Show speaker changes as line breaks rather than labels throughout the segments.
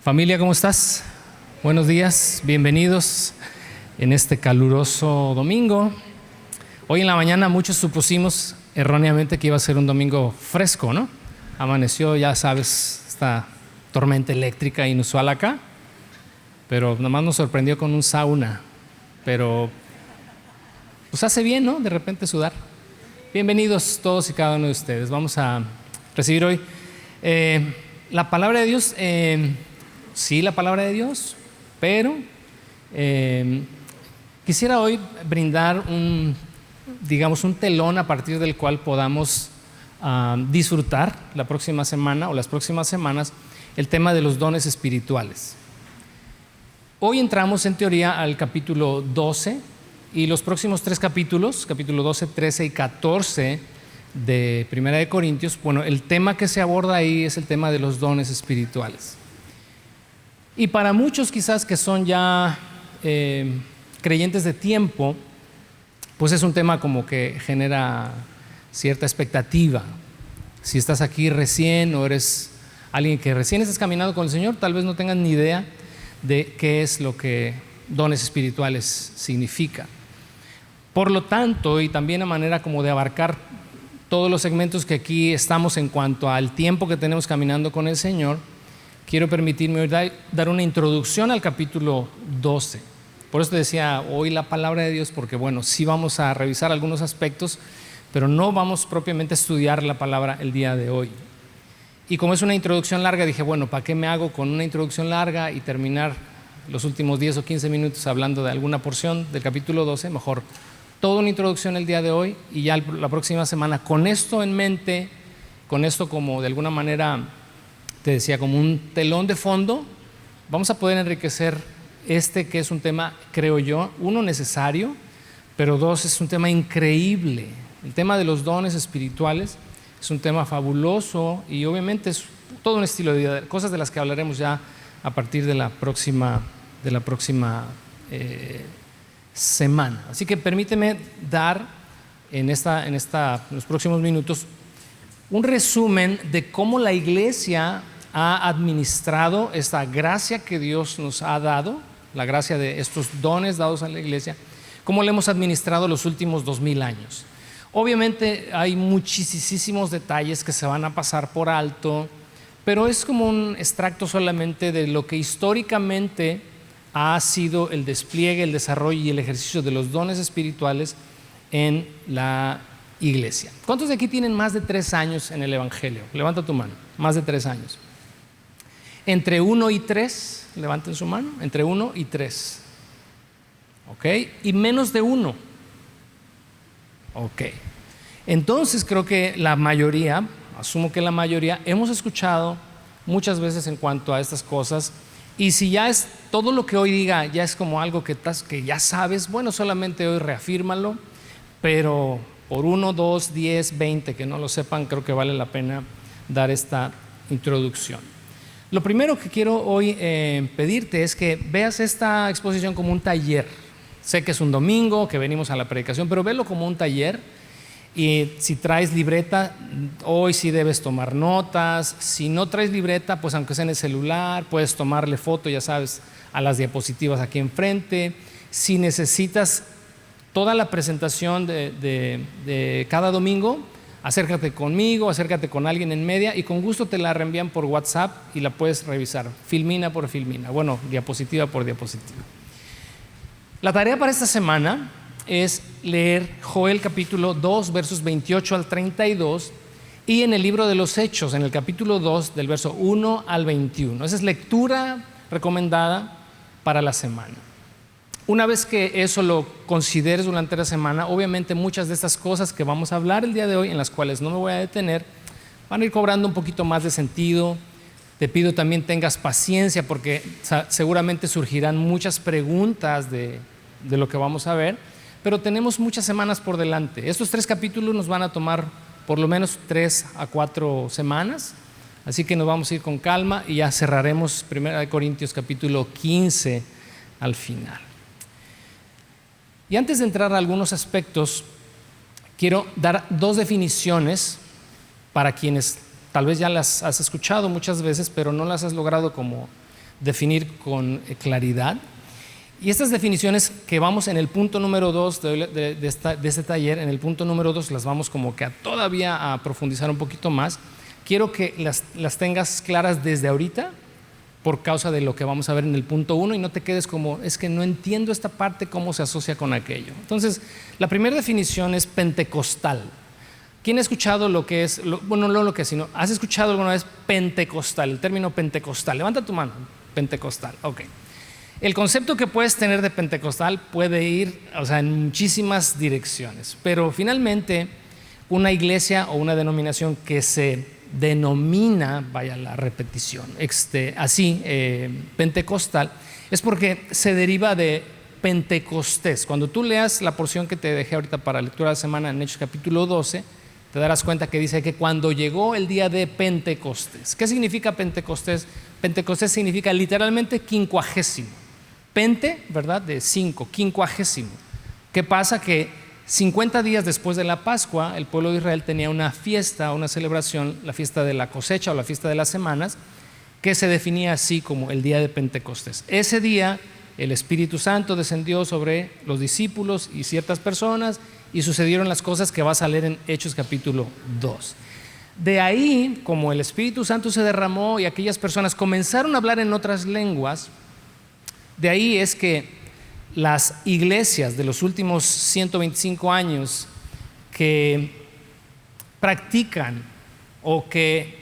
Familia, ¿cómo estás? Buenos días, bienvenidos en este caluroso domingo. Hoy en la mañana muchos supusimos erróneamente que iba a ser un domingo fresco, ¿no? Amaneció, ya sabes, esta tormenta eléctrica inusual acá, pero nomás nos sorprendió con un sauna. Pero pues hace bien, ¿no? De repente sudar. Bienvenidos todos y cada uno de ustedes. Vamos a recibir hoy la palabra de Dios. Sí, la palabra de Dios, pero quisiera hoy brindar un telón a partir del cual podamos disfrutar la próxima semana o las próximas semanas el tema de los dones espirituales. Hoy entramos en teoría al capítulo 12 y los próximos tres capítulos, capítulo 12, 13 y 14 de Primera de Corintios, bueno, el tema que se aborda ahí es el tema de los dones espirituales. Y para muchos quizás que son ya creyentes de tiempo, pues es un tema como que genera cierta expectativa. Si estás aquí recién o eres alguien que recién estás caminando con el Señor, tal vez no tengas ni idea de qué es lo que dones espirituales significa. Por lo tanto, y también a manera como de abarcar todos los segmentos que aquí estamos en cuanto al tiempo que tenemos caminando con el Señor, quiero permitirme hoy dar una introducción al capítulo 12. Por eso te decía hoy la palabra de Dios, porque bueno, sí vamos a revisar algunos aspectos, pero no vamos propiamente a estudiar la palabra el día de hoy. Y como es una introducción larga, dije, bueno, ¿para qué me hago con una introducción larga y terminar los últimos 10 o 15 minutos hablando de alguna porción del capítulo 12? Mejor toda una introducción el día de hoy y ya la próxima semana, con esto en mente, con esto como de alguna manera, te decía, como un telón de fondo, vamos a poder enriquecer que es un tema, creo yo, uno, necesario, pero dos, es un tema increíble. El tema de los dones espirituales es un tema fabuloso y obviamente es todo un estilo de vida, cosas de las que hablaremos ya a partir de la próxima semana. Así que permíteme dar en los próximos minutos un resumen de cómo la iglesia ha administrado esta gracia que Dios nos ha dado, la gracia de estos dones dados a la iglesia, cómo la hemos administrado los últimos 2000 años. Obviamente hay muchísimos detalles que se van a pasar por alto, pero es como un extracto solamente de lo que históricamente ha sido el despliegue, el desarrollo y el ejercicio de los dones espirituales en la iglesia. ¿Cuántos de aquí tienen más de 3 años en el Evangelio? Levanta tu mano. Más de 3 años. Entre 1 y 3, levanten su mano. Entre 1 y 3. ¿Ok? Y menos de 1. Ok. Entonces creo que la mayoría, asumo que la mayoría, hemos escuchado muchas veces en cuanto a estas cosas. Y si ya es todo lo que hoy diga, ya es como algo que ya sabes, bueno, solamente hoy reafírmalo, pero por 1, 2, 10, 20 que no lo sepan, creo que vale la pena dar esta introducción. Lo primero que quiero hoy pedirte es que veas esta exposición como un taller. Sé que es un domingo, que venimos a la predicación, pero velo como un taller. Y si traes libreta, hoy sí debes tomar notas. Si no traes libreta, pues aunque sea en el celular, puedes tomarle foto, ya sabes, a las diapositivas aquí enfrente. Si necesitas toda la presentación de cada domingo, acércate conmigo, acércate con alguien en media y con gusto te la reenvían por WhatsApp y la puedes revisar, filmina por filmina, bueno, diapositiva por diapositiva. La tarea para esta semana es leer Joel capítulo 2, versos 28 al 32 y en el libro de los Hechos, en el capítulo 2, del verso 1 al 21. Esa es lectura recomendada para la semana. Una vez que eso lo consideres durante la semana, obviamente muchas de estas cosas que vamos a hablar el día de hoy, en las cuales no me voy a detener, van a ir cobrando un poquito más de sentido. Te pido también tengas paciencia porque seguramente surgirán muchas preguntas de lo que vamos a ver, pero tenemos muchas semanas por delante. Estos 3 capítulos nos van a tomar por lo menos 3 a 4 semanas, así que nos vamos a ir con calma y ya cerraremos 1 Corintios capítulo 15 al final. Y antes de entrar a algunos aspectos, quiero dar 2 definiciones para quienes tal vez ya las has escuchado muchas veces, pero no las has logrado como definir con claridad. Y estas definiciones que vamos en el punto número 2 de este taller, en el punto número 2 las vamos como que todavía a profundizar un poquito más. Quiero que las tengas claras desde ahorita por causa de lo que vamos a ver en el punto 1 y no te quedes como, es que no entiendo esta parte, cómo se asocia con aquello. Entonces, la primera definición es pentecostal. ¿Quién ha escuchado lo que es, bueno, no lo que es, sino, has escuchado alguna vez pentecostal, el término pentecostal? Levanta tu mano, pentecostal, ok. El concepto que puedes tener de pentecostal puede ir, en muchísimas direcciones, pero finalmente una iglesia o una denominación que se denomina, vaya la repetición, pentecostal, es porque se deriva de Pentecostés. Cuando tú leas la porción que te dejé ahorita para lectura de la semana en Hechos capítulo 12, te darás cuenta que dice que cuando llegó el día de Pentecostés. ¿Qué significa Pentecostés? Pentecostés significa literalmente quincuagésimo. Pente, ¿verdad? De 5, quincuagésimo. ¿Qué pasa? Que 50 días después de la Pascua, el pueblo de Israel tenía una fiesta, una celebración, la fiesta de la cosecha o la fiesta de las semanas, que se definía así como el día de Pentecostés. Ese día el Espíritu Santo descendió sobre los discípulos y ciertas personas y sucedieron las cosas que vas a leer en Hechos capítulo 2. De ahí, como el Espíritu Santo se derramó y aquellas personas comenzaron a hablar en otras lenguas, de ahí es que las iglesias de los últimos 125 años que practican o que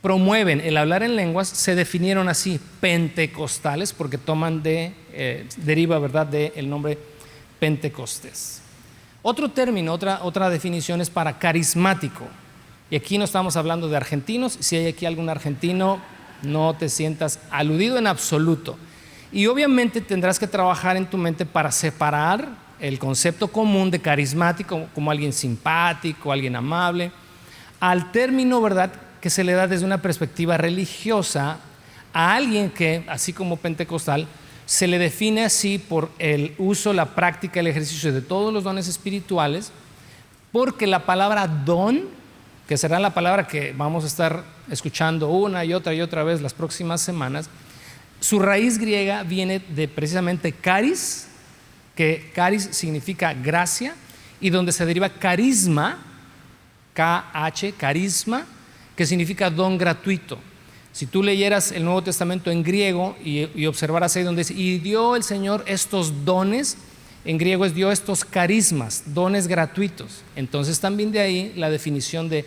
promueven el hablar en lenguas se definieron así, pentecostales, porque deriva, ¿verdad?, del nombre Pentecostés. Otro término, otra definición es para carismático. Y aquí no estamos hablando de argentinos. Si hay aquí algún argentino, no te sientas aludido en absoluto. Y obviamente tendrás que trabajar en tu mente para separar el concepto común de carismático como alguien simpático, alguien amable, al término, ¿verdad?, que se le da desde una perspectiva religiosa a alguien que, así como pentecostal, se le define así por el uso, la práctica, el ejercicio de todos los dones espirituales, porque la palabra don, que será la palabra que vamos a estar escuchando una y otra vez las próximas semanas, su raíz griega viene de precisamente caris, que caris significa gracia, y donde se deriva carisma, carisma, que significa don gratuito. Si tú leyeras el Nuevo Testamento en griego y observaras ahí donde dice, y dio el Señor estos dones, en griego es dio estos carismas, dones gratuitos. Entonces también de ahí la definición de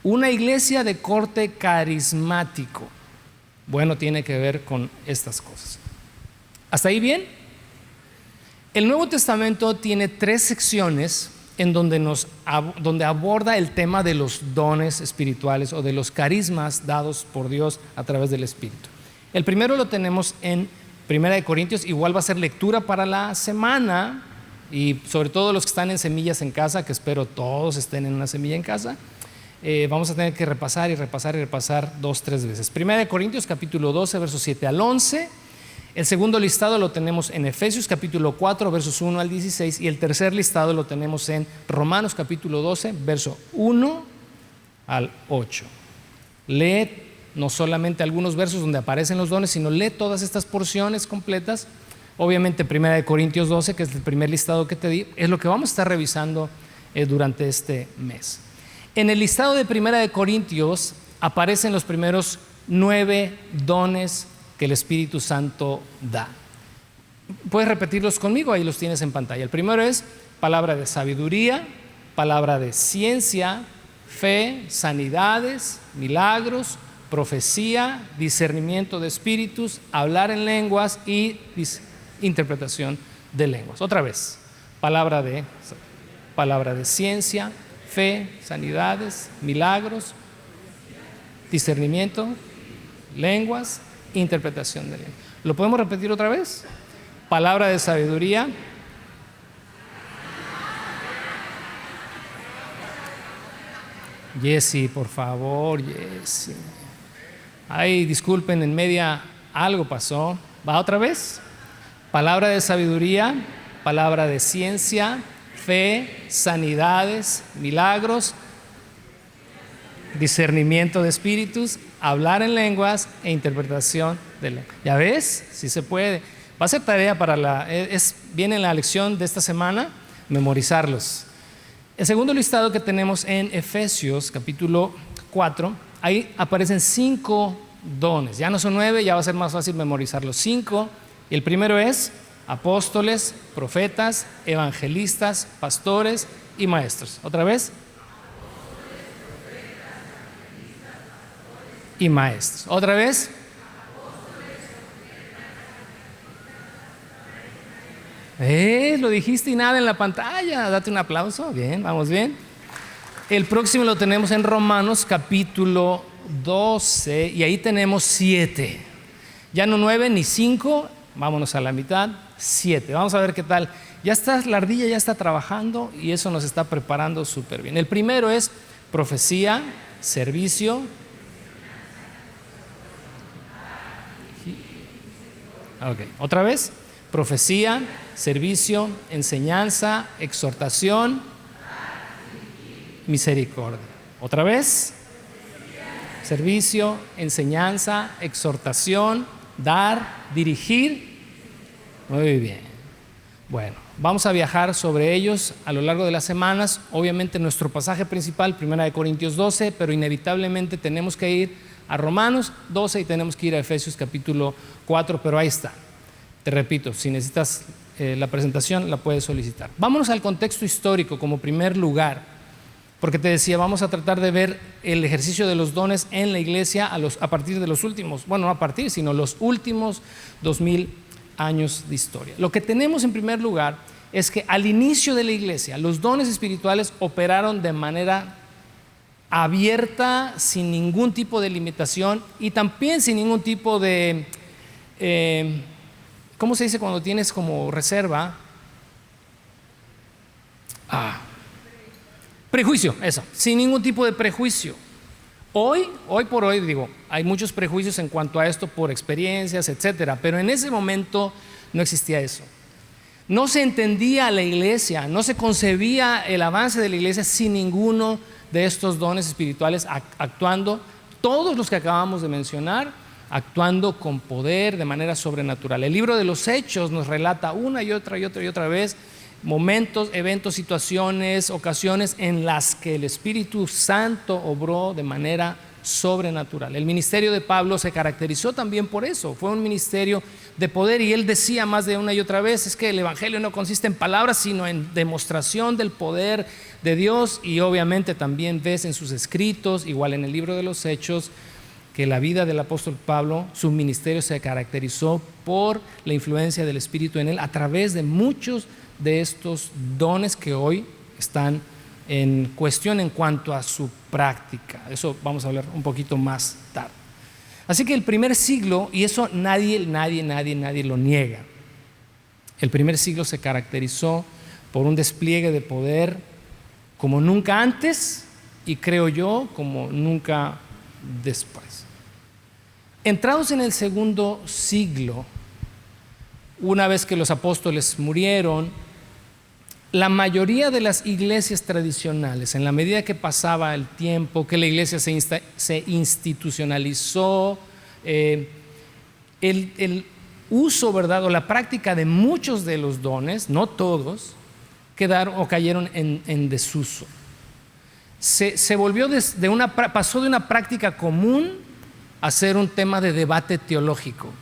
una iglesia de corte carismático. Bueno, tiene que ver con estas cosas. ¿Hasta ahí bien? El Nuevo Testamento tiene 3 secciones en donde aborda el tema de los dones espirituales o de los carismas dados por Dios a través del Espíritu. El primero lo tenemos en 1 Corintios, igual va a ser lectura para la semana, y sobre todo los que están en semillas en casa, que espero todos estén en una semilla en casa, vamos a tener que repasar 2-3 veces. 1 Corintios capítulo 12, versos 7 al 11. El segundo listado lo tenemos en Efesios capítulo 4, versos 1 al 16, y el tercer listado lo tenemos en Romanos capítulo 12, verso 1 al 8. Lee no solamente algunos versos donde aparecen los dones, sino lee todas estas porciones completas. Obviamente 1 Corintios 12, que es el primer listado que te di, es lo que vamos a estar revisando durante este mes. En el listado de 1 Corintios aparecen los primeros 9 dones que el Espíritu Santo da. Puedes repetirlos conmigo, ahí los tienes en pantalla. El primero es palabra de sabiduría, palabra de ciencia, fe, sanidades, milagros, profecía, discernimiento de espíritus, hablar en lenguas y interpretación de lenguas. Otra vez, palabra de ciencia, fe, sanidades, milagros, discernimiento, lenguas, interpretación de lenguas. ¿Lo podemos repetir otra vez? Palabra de sabiduría, Jessy, por favor, Jessy. Ay, disculpen, en media algo pasó. ¿Va otra vez? Palabra de sabiduría, palabra de ciencia, fe, sanidades, milagros, discernimiento de espíritus, hablar en lenguas e interpretación ¿Ya ves? Sí se puede. Va a ser tarea para viene la lección de esta semana, memorizarlos. El segundo listado que tenemos en Efesios capítulo 4, ahí aparecen 5 dones. Ya no son 9, ya va a ser más fácil memorizarlos. 5, y el primero es apóstoles, profetas, evangelistas, pastores y maestros. ¿Otra vez? Y maestros. ¿Otra vez? Lo dijiste y nada en la pantalla. Date un aplauso. Bien, vamos bien. El próximo lo tenemos en Romanos capítulo 12 y ahí tenemos 7. Ya no 9 ni 5, vámonos a la mitad, 7. Vamos a ver qué tal. La ardilla ya está trabajando y eso nos está preparando súper bien. El primero es profecía, servicio. Ok, otra vez. Profecía, servicio, enseñanza, exhortación, misericordia. Otra vez. Servicio, enseñanza, exhortación, dar, dirigir. Muy bien. Bueno, vamos a viajar sobre ellos a lo largo de las semanas. Obviamente nuestro pasaje principal, 1 Corintios 12, pero inevitablemente tenemos que ir a Romanos 12 y tenemos que ir a Efesios capítulo 4, pero ahí está. Te repito, si necesitas la presentación, la puedes solicitar. Vámonos al contexto histórico como primer lugar, porque te decía, vamos a tratar de ver el ejercicio de los dones en la iglesia a partir de los últimos, bueno, no a partir, sino los últimos 2000 años de historia. Lo que tenemos en primer lugar es que al inicio de la iglesia, los dones espirituales operaron de manera abierta, sin ningún tipo de limitación y también sin ningún tipo de... ¿cómo se dice cuando tienes como reserva? Prejuicio, eso, sin ningún tipo de prejuicio. Hoy por hoy, digo, hay muchos prejuicios en cuanto a esto por experiencias, etcétera, pero en ese momento no existía eso. No se entendía la iglesia, no se concebía el avance de la iglesia sin ninguno de estos dones espirituales actuando, todos los que acabamos de mencionar, actuando con poder de manera sobrenatural. El libro de los Hechos nos relata una y otra vez momentos, eventos, situaciones, ocasiones en las que el Espíritu Santo obró de manera sobrenatural. El ministerio de Pablo se caracterizó también por eso, fue un ministerio de poder y él decía más de una y otra vez, es que el evangelio no consiste en palabras sino en demostración del poder de Dios, y obviamente también ves en sus escritos, igual en el libro de los Hechos, que la vida del apóstol Pablo, su ministerio se caracterizó por la influencia del Espíritu en él a través de muchos de estos dones que hoy están en cuestión en cuanto a su práctica. Eso vamos a hablar un poquito más tarde. Así que el primer siglo, y eso nadie lo niega, el primer siglo se caracterizó por un despliegue de poder como nunca antes y creo yo como nunca después. Entrados en el segundo siglo, una vez que los apóstoles murieron, la mayoría de las iglesias tradicionales, en la medida que pasaba el tiempo, que la iglesia se institucionalizó, el uso, ¿verdad?, o la práctica de muchos de los dones, no todos, cayeron en desuso. Se volvió pasó de una práctica común a ser un tema de debate teológico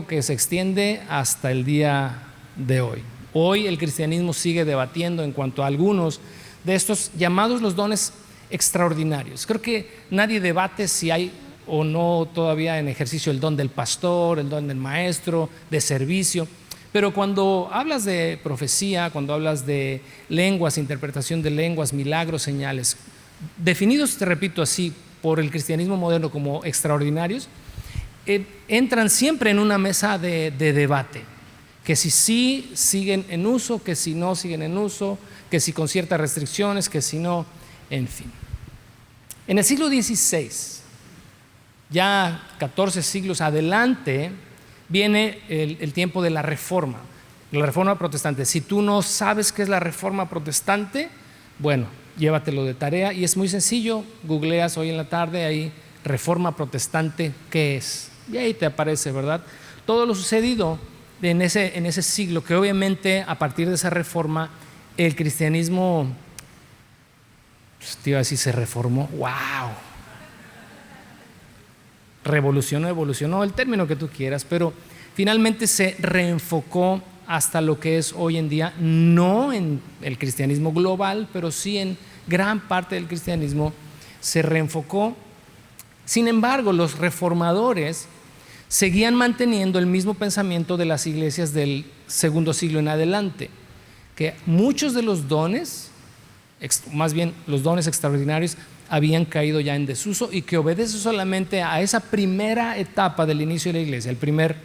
que se extiende hasta el día de hoy. Hoy el cristianismo sigue debatiendo en cuanto a algunos de estos llamados los dones extraordinarios. Creo que nadie debate si hay o no todavía en ejercicio el don del pastor, el don del maestro, de servicio, pero cuando hablas de profecía, cuando hablas de lenguas, interpretación de lenguas, milagros, señales, definidos, te repito así, por el cristianismo moderno como extraordinarios, entran siempre en una mesa de debate, que si sí siguen en uso, que si no siguen en uso, que si con ciertas restricciones, que si no, en fin. En el siglo XVI, ya 14 siglos adelante, viene el tiempo de la Reforma protestante. Si tú no sabes qué es la Reforma protestante, bueno, llévatelo de tarea y es muy sencillo, googleas hoy en la tarde ahí Reforma protestante, ¿qué es? y ahí te aparece, ¿verdad? Todo lo sucedido en ese siglo, que obviamente a partir de esa reforma el cristianismo, pues, te iba a decir, se reformó. ¡Wow! Revolucionó, evolucionó, el término que tú quieras, pero finalmente se reenfocó hasta lo que es hoy en día, no en el cristianismo global, pero sí en gran parte del cristianismo se reenfocó. Sin embargo, los reformadores seguían manteniendo el mismo pensamiento de las iglesias del segundo siglo en adelante, que muchos de los dones, más bien los dones extraordinarios, habían caído ya en desuso y que obedece solamente a esa primera etapa del inicio de la iglesia, el primer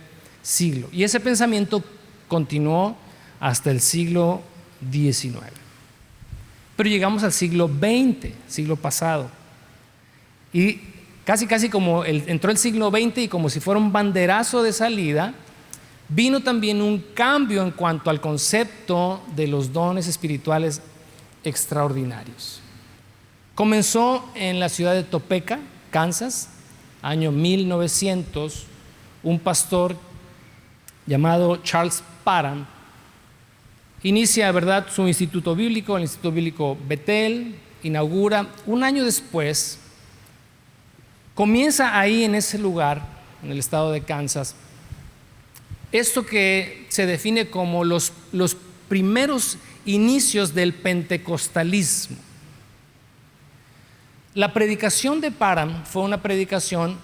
siglo. Y ese pensamiento continuó hasta el siglo XIX. Pero llegamos al siglo XX, siglo pasado. Y casi como entró el siglo XX y como si fuera un banderazo de salida, vino también un cambio en cuanto al concepto de los dones espirituales extraordinarios. Comenzó en la ciudad de Topeka, Kansas, año 1900, un pastor llamado Charles Parham inicia, ¿verdad?, su instituto bíblico, el Instituto Bíblico Bethel, inaugura. Un año después, comienza ahí en ese lugar, en el estado de Kansas, esto que se define como los primeros inicios del pentecostalismo. La predicación de Parham fue una predicación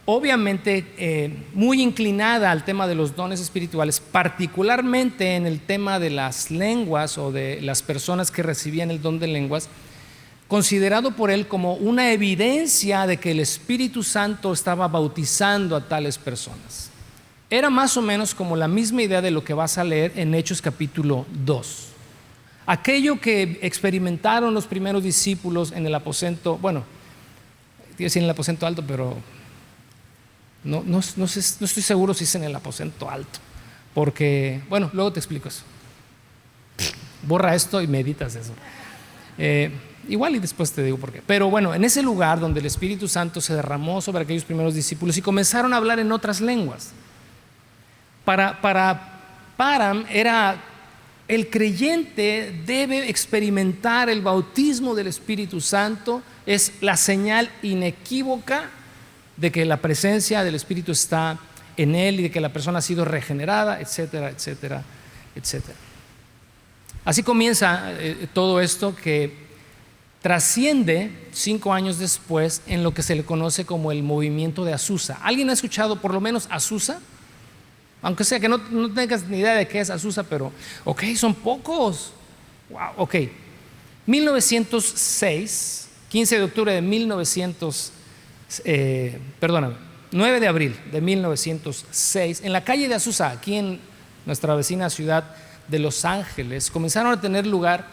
obviamente muy inclinada al tema de los dones espirituales, particularmente en el tema de las lenguas o de las personas que recibían el don de lenguas, considerado por él como una evidencia de que el Espíritu Santo estaba bautizando a tales personas. Era más o menos como la misma idea de lo que vas a leer en Hechos capítulo 2. Aquello que experimentaron los primeros discípulos en el aposento, bueno, quiero decir en el aposento alto, pero no estoy seguro si es en el aposento alto, porque, bueno, luego te explico eso. Borra esto y meditas eso. Igual y después te digo por qué. Pero bueno, en ese lugar donde el Espíritu Santo se derramó sobre aquellos primeros discípulos y comenzaron a hablar en otras lenguas. Para Parham era: el creyente debe experimentar el bautismo del Espíritu Santo, es la señal inequívoca de que la presencia del Espíritu está en él y de que la persona ha sido regenerada, etcétera, etcétera, etcétera. Así comienza todo esto, que trasciende 5 años después en lo que se le conoce como el movimiento de Azusa. ¿Alguien ha escuchado por lo menos Azusa? Aunque sea que no tengas ni idea de qué es Azusa, pero ok, son pocos. Wow, ok. 1906, 15 de octubre de 9 de abril de 1906, en la calle de Azusa, aquí en nuestra vecina ciudad de Los Ángeles, comenzaron a tener lugar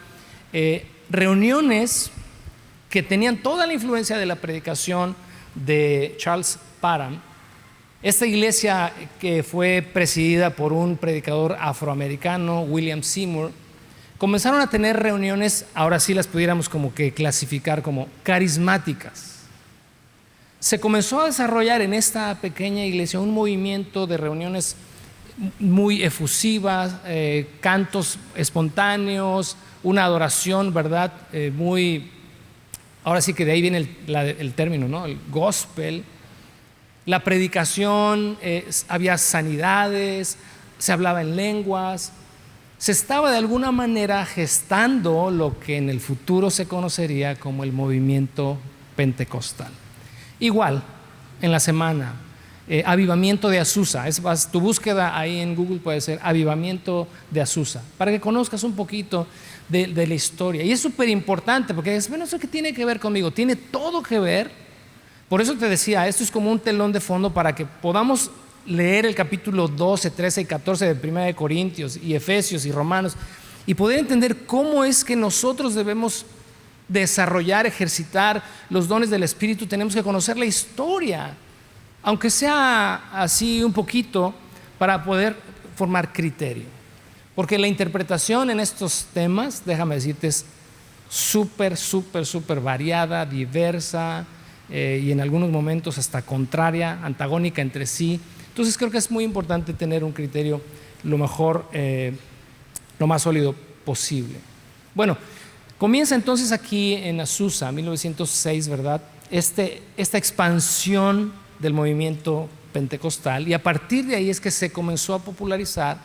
reuniones que tenían toda la influencia de la predicación de Charles Parham. Esta iglesia, que fue presidida por un predicador afroamericano, William Seymour, comenzaron a tener reuniones, ahora sí las pudiéramos como que clasificar como carismáticas. Se comenzó a desarrollar en esta pequeña iglesia un movimiento de reuniones muy efusivas, cantos espontáneos, una adoración, ¿verdad? Ahora sí que de ahí viene el término, ¿no? El gospel. La predicación, había sanidades, se hablaba en lenguas, se estaba de alguna manera gestando lo que en el futuro se conocería como el movimiento pentecostal. Igual, en la semana, avivamiento de Azusa, tu búsqueda ahí en Google puede ser avivamiento de Azusa, para que conozcas un poquito de la historia. Y es súper importante, porque es, bueno, ¿eso qué tiene que ver conmigo? Tiene todo que ver. Por eso te decía, esto es como un telón de fondo para que podamos leer el capítulo 12, 13 y 14 de 1 de Corintios y Efesios y Romanos y poder entender cómo es que nosotros debemos desarrollar, ejercitar los dones del Espíritu. Tenemos que conocer la historia, aunque sea así un poquito, para poder formar criterio. Porque la interpretación en estos temas, déjame decirte, es súper variada, diversa. y en algunos momentos hasta contraria, antagónica entre sí. Entonces creo que es muy importante tener un criterio lo mejor, lo más sólido posible. Bueno, comienza entonces aquí en Azusa, 1906, ¿verdad? Esta expansión del movimiento pentecostal, y a partir de ahí es que se comenzó a popularizar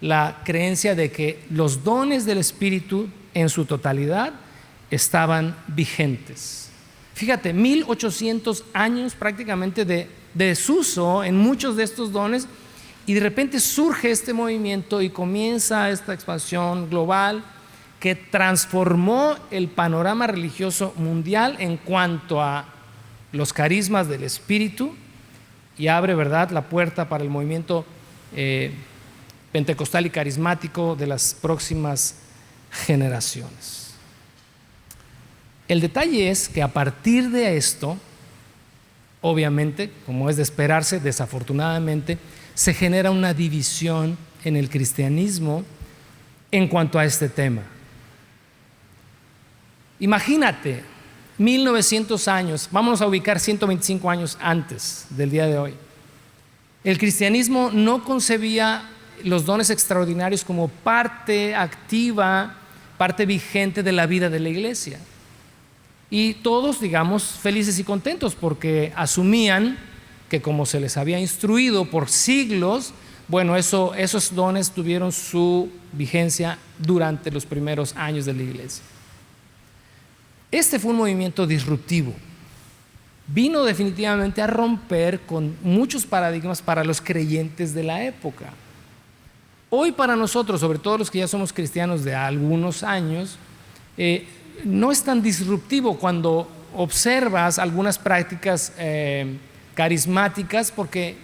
la creencia de que los dones del Espíritu en su totalidad estaban vigentes. Fíjate, 1800 años prácticamente de desuso en muchos de estos dones, y de repente surge este movimiento y comienza esta expansión global que transformó el panorama religioso mundial en cuanto a los carismas del Espíritu, y abre, ¿verdad?, la puerta para el movimiento pentecostal y carismático de las próximas generaciones. El detalle es que a partir de esto, obviamente, como es de esperarse, desafortunadamente, se genera una división en el cristianismo en cuanto a este tema. Imagínate, 1900 años, vamos a ubicar 125 años antes del día de hoy. El cristianismo no concebía los dones extraordinarios como parte activa, parte vigente de la vida de la iglesia. Y todos, digamos, felices y contentos porque asumían que como se les había instruido por siglos, bueno, esos dones tuvieron su vigencia durante los primeros años de la iglesia. Este fue un movimiento disruptivo. Vino definitivamente a romper con muchos paradigmas para los creyentes de la época. Hoy para nosotros, sobre todo los que ya somos cristianos de algunos años, no es tan disruptivo cuando observas algunas prácticas carismáticas, porque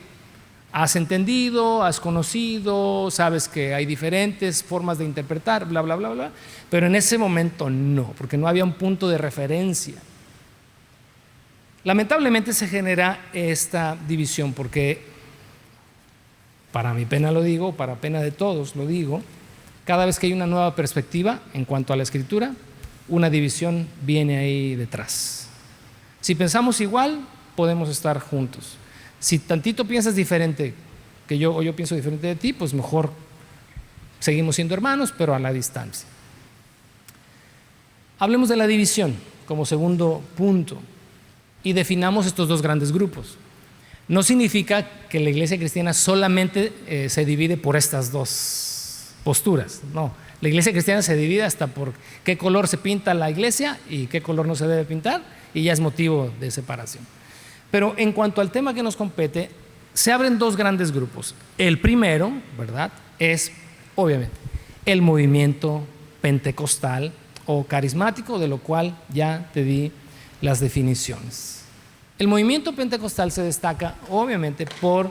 has entendido, has conocido, sabes que hay diferentes formas de interpretar, bla, bla, bla, bla, pero en ese momento no, porque no había un punto de referencia. Lamentablemente se genera esta división porque, para mi pena lo digo, para pena de todos lo digo, cada vez que hay una nueva perspectiva en cuanto a la Escritura, una división viene ahí detrás. Si pensamos igual, podemos estar juntos. Si tantito piensas diferente que yo, o yo pienso diferente de ti, pues mejor seguimos siendo hermanos, pero a la distancia. Hablemos de la división como segundo punto y definamos estos dos grandes grupos. No significa que la iglesia cristiana solamente se divide por estas dos posturas, no. La iglesia cristiana se divide hasta por qué color se pinta la iglesia y qué color no se debe pintar, y ya es motivo de separación. Pero en cuanto al tema que nos compete, se abren dos grandes grupos. El primero, ¿verdad?, es obviamente el movimiento pentecostal o carismático, de lo cual ya te di las definiciones. El movimiento pentecostal se destaca obviamente por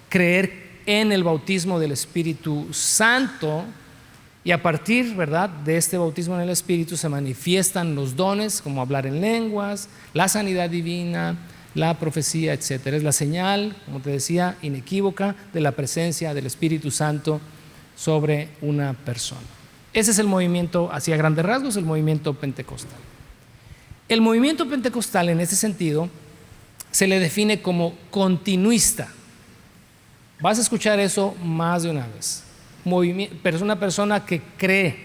creer en el bautismo del Espíritu Santo, y a partir, ¿verdad?, de este bautismo en el Espíritu se manifiestan los dones como hablar en lenguas, la sanidad divina, la profecía, etcétera. Es la señal, como te decía, inequívoca de la presencia del Espíritu Santo sobre una persona. Ese es el movimiento, hacia grandes rasgos, el movimiento pentecostal. El movimiento pentecostal, en ese sentido, se le define como continuista. Vas a escuchar eso más de una vez. Una persona que cree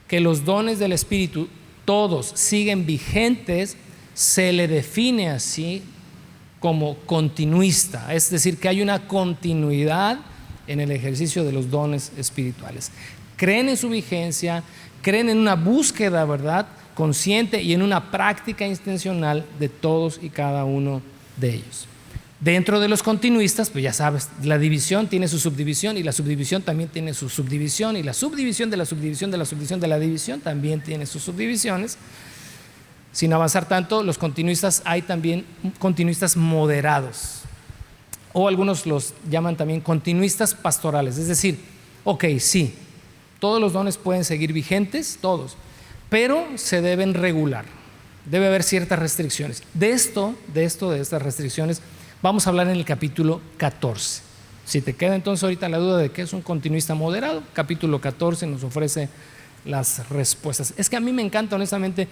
que los dones del Espíritu todos siguen vigentes, se le define así como continuista, es decir, que hay una continuidad en el ejercicio de los dones espirituales. Creen en su vigencia, creen en una búsqueda, ¿verdad?, consciente y en una práctica intencional de todos y cada uno de ellos. Dentro de los continuistas, pues ya sabes, la división tiene su subdivisión, y la subdivisión también tiene su subdivisión, y la subdivisión de la subdivisión de la subdivisión de la división también tiene sus subdivisiones. Sin avanzar tanto, los continuistas, hay también continuistas moderados, o algunos los llaman también continuistas pastorales. Es decir, ok, sí, todos los dones pueden seguir vigentes, todos, pero se deben regular, debe haber ciertas restricciones. De estas restricciones vamos a hablar en el capítulo 14. Si te queda entonces ahorita la duda de qué es un continuista moderado, capítulo 14 nos ofrece las respuestas. Es que a mí me encanta honestamente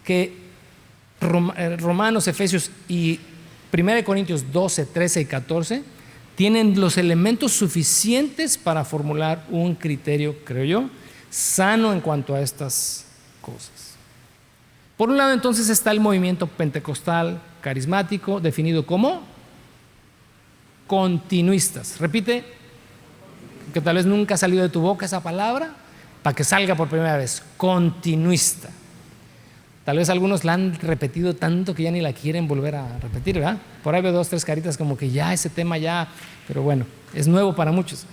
que Romanos, Efesios y 1 Corintios 12, 13 y 14 tienen los elementos suficientes para formular un criterio, creo yo, sano en cuanto a estas cosas. Por un lado, entonces, está el movimiento pentecostal carismático, definido como continuistas. Repite, que tal vez nunca ha salido de tu boca esa palabra, para que salga por primera vez. Continuista. Tal vez algunos la han repetido tanto que ya ni la quieren volver a repetir, ¿verdad? Por ahí veo 2, 3 caritas como que ya ese tema ya, pero bueno, es nuevo para muchos.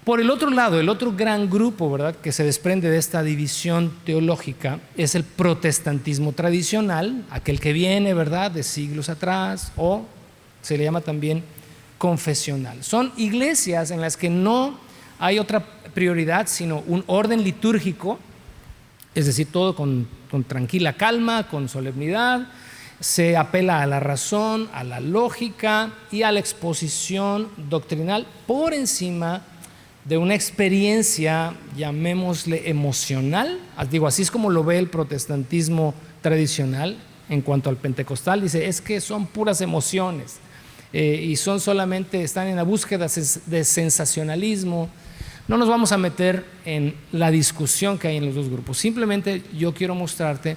Por el otro lado, el otro gran grupo, ¿verdad?, que se desprende de esta división teológica es el protestantismo tradicional, aquel que viene, ¿verdad?, de siglos atrás, o se le llama también confesional. Son iglesias en las que no hay otra prioridad sino un orden litúrgico, es decir, todo con tranquila calma, con solemnidad. Se apela a la razón, a la lógica y a la exposición doctrinal por encima de una experiencia, llamémosle emocional. Digo, así es como lo ve el protestantismo tradicional. En cuanto al pentecostal, dice, es que son puras emociones y están en la búsqueda de sensacionalismo. No nos vamos a meter en la discusión que hay en los dos grupos. Simplemente yo quiero mostrarte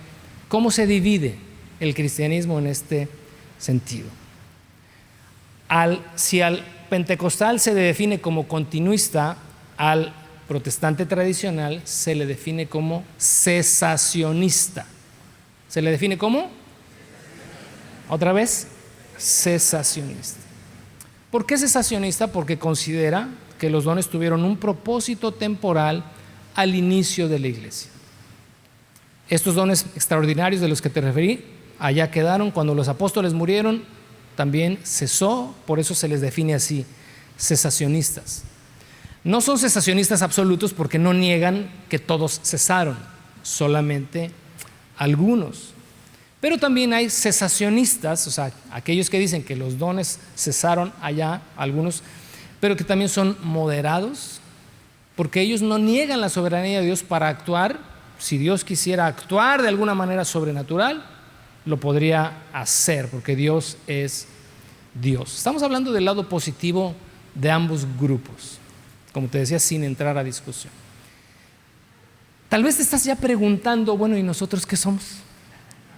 cómo se divide el cristianismo en este sentido. Si al pentecostal se le define como continuista, al protestante tradicional se le define como cesacionista. ¿Se le define como? Otra vez, cesacionista. ¿Por qué cesacionista? Porque considera que los dones tuvieron un propósito temporal al inicio de la iglesia. Estos dones extraordinarios de los que te referí, allá quedaron. Cuando los apóstoles murieron, también cesó, por eso se les define así, cesacionistas. No son cesacionistas absolutos porque no niegan que todos cesaron, solamente algunos. Pero también hay cesacionistas, o sea, aquellos que dicen que los dones cesaron allá, algunos, pero que también son moderados, porque ellos no niegan la soberanía de Dios para actuar. Si Dios quisiera actuar de alguna manera sobrenatural, lo podría hacer, porque Dios es Dios. Estamos hablando del lado positivo de ambos grupos, como te decía, sin entrar a discusión. Tal vez te estás ya preguntando, bueno, ¿y nosotros qué somos?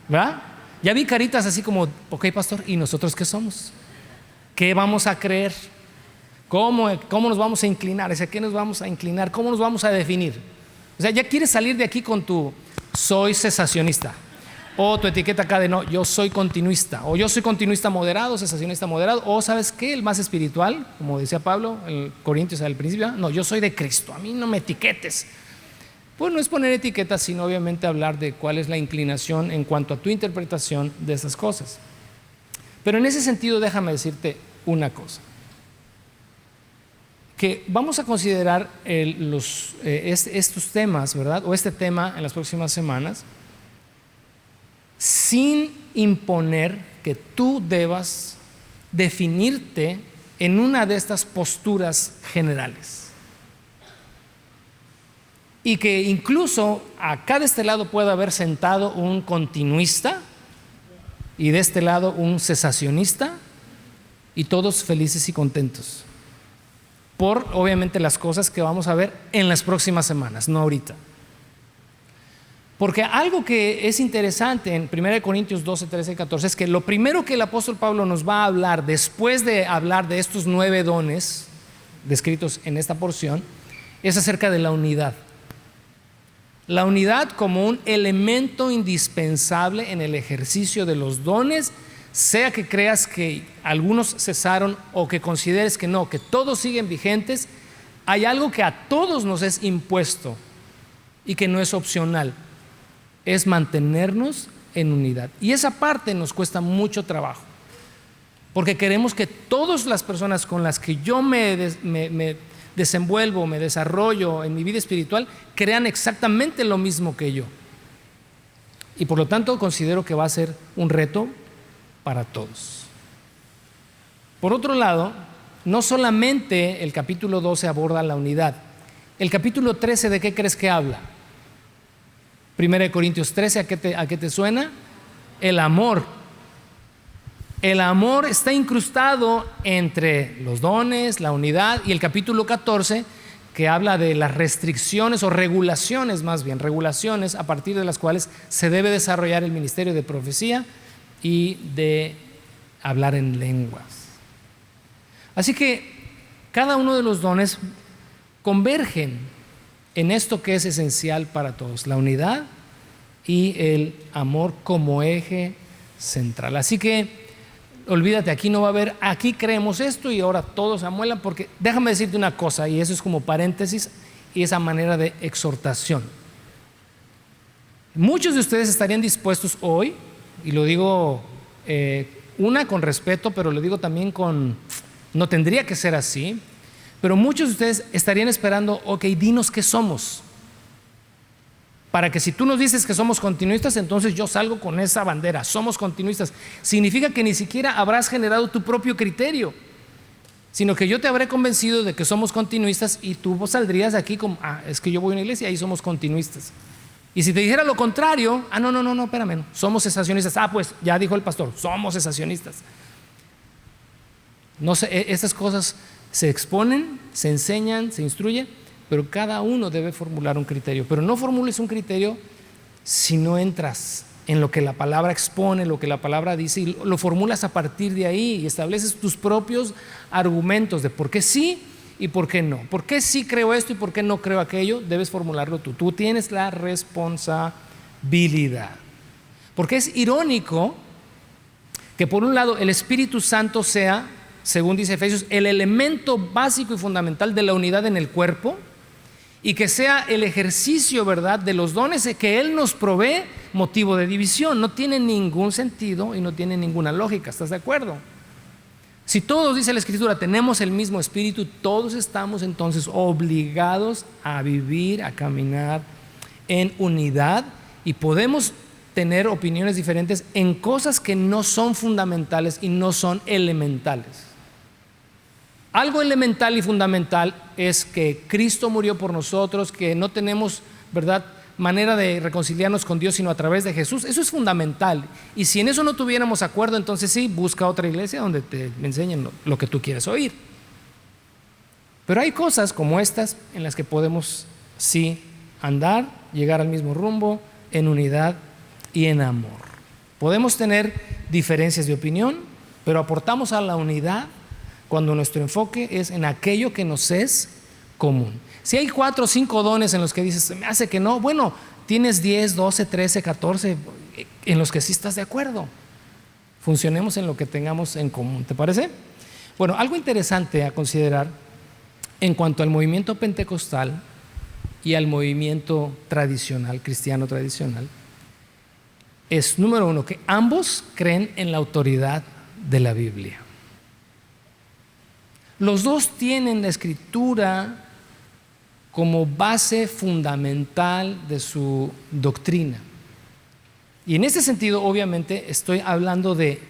¿Verdad? Ya vi caritas así como, ok, pastor, ¿y nosotros qué somos? ¿Qué vamos a creer? ¿Cómo nos vamos a inclinar? ¿Hacia qué nos vamos a inclinar? ¿Cómo nos vamos a definir? O sea, ya quieres salir de aquí con tu soy cesacionista, o tu etiqueta acá de no, yo soy continuista, o yo soy continuista moderado, cesacionista moderado, o ¿sabes qué? El más espiritual, como decía Pablo en Corintios al principio, no, yo soy de Cristo, a mí no me etiquetes. Pues no es poner etiquetas, sino obviamente hablar de cuál es la inclinación en cuanto a tu interpretación de esas cosas. Pero en ese sentido, déjame decirte una cosa, que vamos a considerar estos temas, ¿verdad? O este tema en las próximas semanas, sin imponer que tú debas definirte en una de estas posturas generales. Y que incluso acá de este lado pueda haber sentado un continuista y de este lado un cesacionista, y todos felices y contentos por obviamente las cosas que vamos a ver en las próximas semanas, no ahorita. Porque algo que es interesante en 1 Corintios 12, 13 y 14 es que lo primero que el apóstol Pablo nos va a hablar después de hablar de estos 9 dones descritos en esta porción es acerca de la unidad. La unidad como un elemento indispensable en el ejercicio de los dones, sea que creas que algunos cesaron o que consideres que no, que todos siguen vigentes. Hay algo que a todos nos es impuesto y que no es opcional, es mantenernos en unidad. Y esa parte nos cuesta mucho trabajo, porque queremos que todas las personas con las que yo me desenvuelvo, me desarrollo en mi vida espiritual, crean exactamente lo mismo que yo. Y por lo tanto considero que va a ser un reto para todos. Por otro lado, no solamente el capítulo 12 aborda la unidad. El capítulo 13, ¿de qué crees que habla? 1 Corintios 13, ¿a qué te suena? el amor. El amor está incrustado entre los dones, la unidad, y el capítulo 14, que habla de las restricciones o regulaciones, más bien, regulaciones a partir de las cuales se debe desarrollar el ministerio de profecía y de hablar en lenguas. Así que cada uno de los dones convergen en esto que es esencial para todos, la unidad y el amor como eje central. Así que olvídate, aquí no va a haber, aquí creemos esto y ahora todos se amuelan, porque déjame decirte una cosa, y eso es como paréntesis y esa manera de exhortación. Muchos de ustedes estarían dispuestos hoy, y lo digo con respeto, pero lo digo también no tendría que ser así, pero muchos de ustedes estarían esperando, ok, dinos qué somos, para que si tú nos dices que somos continuistas, entonces yo salgo con esa bandera, somos continuistas. Significa que ni siquiera habrás generado tu propio criterio, sino que yo te habré convencido de que somos continuistas y tú saldrías aquí como, es que yo voy a una iglesia y ahí somos continuistas. Y si te dijera lo contrario, no, espérame, somos cesacionistas. Pues ya dijo el pastor, somos cesacionistas. No sé, estas cosas se exponen, se enseñan, se instruyen, pero cada uno debe formular un criterio. Pero no formules un criterio si no entras en lo que la palabra expone, lo que la palabra dice, y lo formulas a partir de ahí y estableces tus propios argumentos de por qué sí y por qué no. ¿Por qué sí creo esto y por qué no creo aquello? Debes formularlo tú. Tú tienes la responsabilidad. Porque es irónico que por un lado el Espíritu Santo sea, según dice Efesios, el elemento básico y fundamental de la unidad en el cuerpo, y que sea el ejercicio, ¿verdad?, de los dones que Él nos provee motivo de división. No tiene ningún sentido y no tiene ninguna lógica. ¿Estás de acuerdo? Si todos, dice la Escritura, tenemos el mismo espíritu, todos estamos entonces obligados a vivir, a caminar en unidad, y podemos tener opiniones diferentes en cosas que no son fundamentales y no son elementales. Algo elemental y fundamental es que Cristo murió por nosotros, que no tenemos, ¿verdad?, manera de reconciliarnos con Dios sino a través de Jesús. Eso es fundamental. Y si en eso no tuviéramos acuerdo, entonces sí, busca otra iglesia donde te enseñen lo que tú quieres oír. Pero hay cosas como estas en las que podemos sí andar, llegar al mismo rumbo, en unidad y en amor. Podemos tener diferencias de opinión, pero aportamos a la unidad cuando nuestro enfoque es en aquello que nos es común. Si hay 4 o 5 dones en los que dices, me hace que no, bueno, tienes 10, 12, 13, 14 en los que sí estás de acuerdo. Funcionemos en lo que tengamos en común, ¿te parece? Bueno, algo interesante a considerar en cuanto al movimiento pentecostal y al movimiento tradicional, cristiano tradicional, es, número 1, que ambos creen en la autoridad de la Biblia. Los dos tienen la Escritura como base fundamental de su doctrina. Y en ese sentido, obviamente, estoy hablando de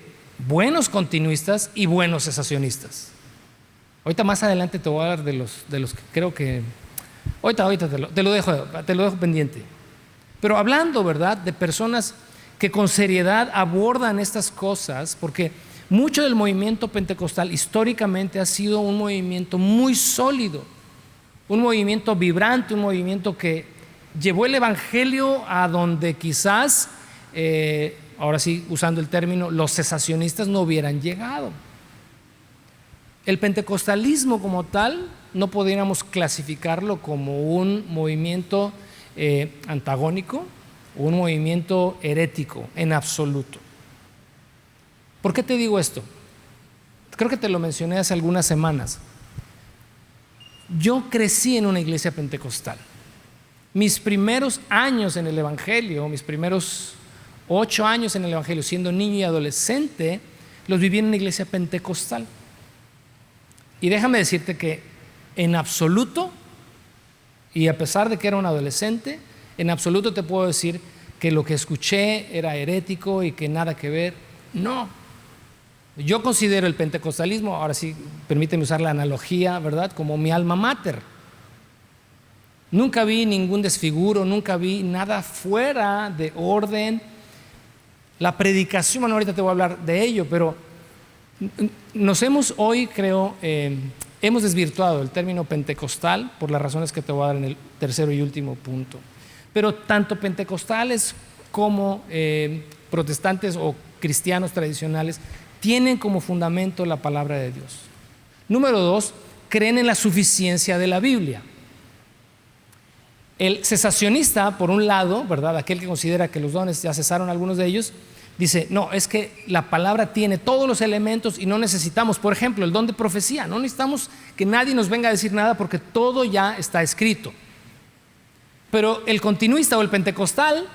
buenos continuistas y buenos cesacionistas. Ahorita más adelante te voy a hablar de los que creo que... Ahorita te lo dejo pendiente. Pero hablando, ¿verdad?, de personas que con seriedad abordan estas cosas, porque mucho del movimiento pentecostal históricamente ha sido un movimiento muy sólido, un movimiento vibrante, un movimiento que llevó el evangelio a donde quizás, ahora sí usando el término, los cesacionistas no hubieran llegado. El pentecostalismo como tal no podríamos clasificarlo como un movimiento antagónico, un movimiento herético en absoluto. ¿Por qué te digo esto? Creo que te lo mencioné hace algunas semanas. Yo crecí en una iglesia pentecostal. Mis primeros años en el evangelio, mis primeros 8 años en el evangelio, siendo niño y adolescente, los viví en una iglesia pentecostal. Y déjame decirte que en absoluto, y a pesar de que era un adolescente, en absoluto te puedo decir que lo que escuché era herético y que nada que ver. No. Yo considero el pentecostalismo, ahora sí, permíteme usar la analogía, ¿verdad?, como mi alma mater. Nunca vi ningún desfiguro, nunca vi nada fuera de orden. La predicación, bueno, ahorita te voy a hablar de ello, pero nos hemos hoy, creo, hemos desvirtuado el término pentecostal por las razones que te voy a dar en el tercero y último punto. Pero tanto pentecostales como protestantes o cristianos tradicionales tienen como fundamento la palabra de Dios. Número 2, creen en la suficiencia de la Biblia. El cesacionista, por un lado, ¿verdad?, aquel que considera que los dones ya cesaron algunos de ellos, dice, no, es que la palabra tiene todos los elementos y no necesitamos, por ejemplo, el don de profecía, no necesitamos que nadie nos venga a decir nada porque todo ya está escrito. Pero el continuista o el pentecostal,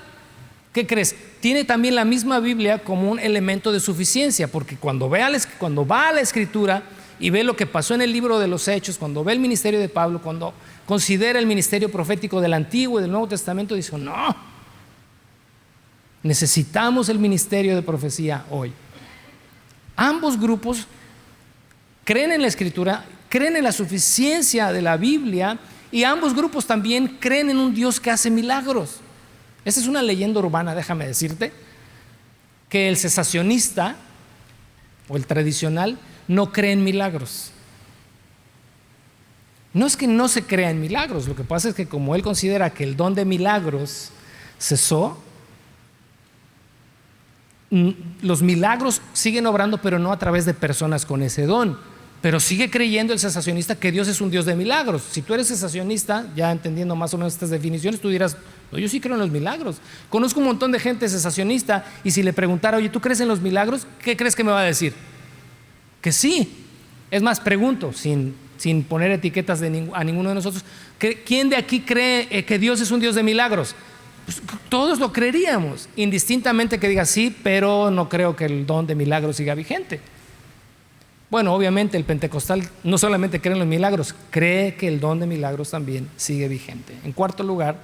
¿qué crees? Tiene también la misma Biblia como un elemento de suficiencia, porque cuando va a la Escritura y ve lo que pasó en el libro de los Hechos, cuando ve el ministerio de Pablo, cuando considera el ministerio profético del Antiguo y del Nuevo Testamento, dice, no, necesitamos el ministerio de profecía hoy. Ambos grupos creen en la Escritura, creen en la suficiencia de la Biblia, y ambos grupos también creen en un Dios que hace milagros. Esa es una leyenda urbana, déjame decirte, que el cesacionista o el tradicional no cree en milagros. No es que no se crea en milagros, lo que pasa es que como él considera que el don de milagros cesó, los milagros siguen obrando, pero no a través de personas con ese don. Pero sigue creyendo el cesacionista que Dios es un Dios de milagros. Si tú eres cesacionista, ya entendiendo más o menos estas definiciones, tú dirás, no, yo sí creo en los milagros. Conozco un montón de gente cesacionista y si le preguntara, oye, ¿tú crees en los milagros? ¿Qué crees que me va a decir? Que sí. Es más, pregunto, sin poner etiquetas a ninguno de nosotros, ¿quién de aquí cree que Dios es un Dios de milagros? Pues todos lo creeríamos, indistintamente que diga sí, pero no creo que el don de milagros siga vigente. Bueno, obviamente el pentecostal no solamente cree en los milagros, cree que el don de milagros también sigue vigente. En cuarto lugar,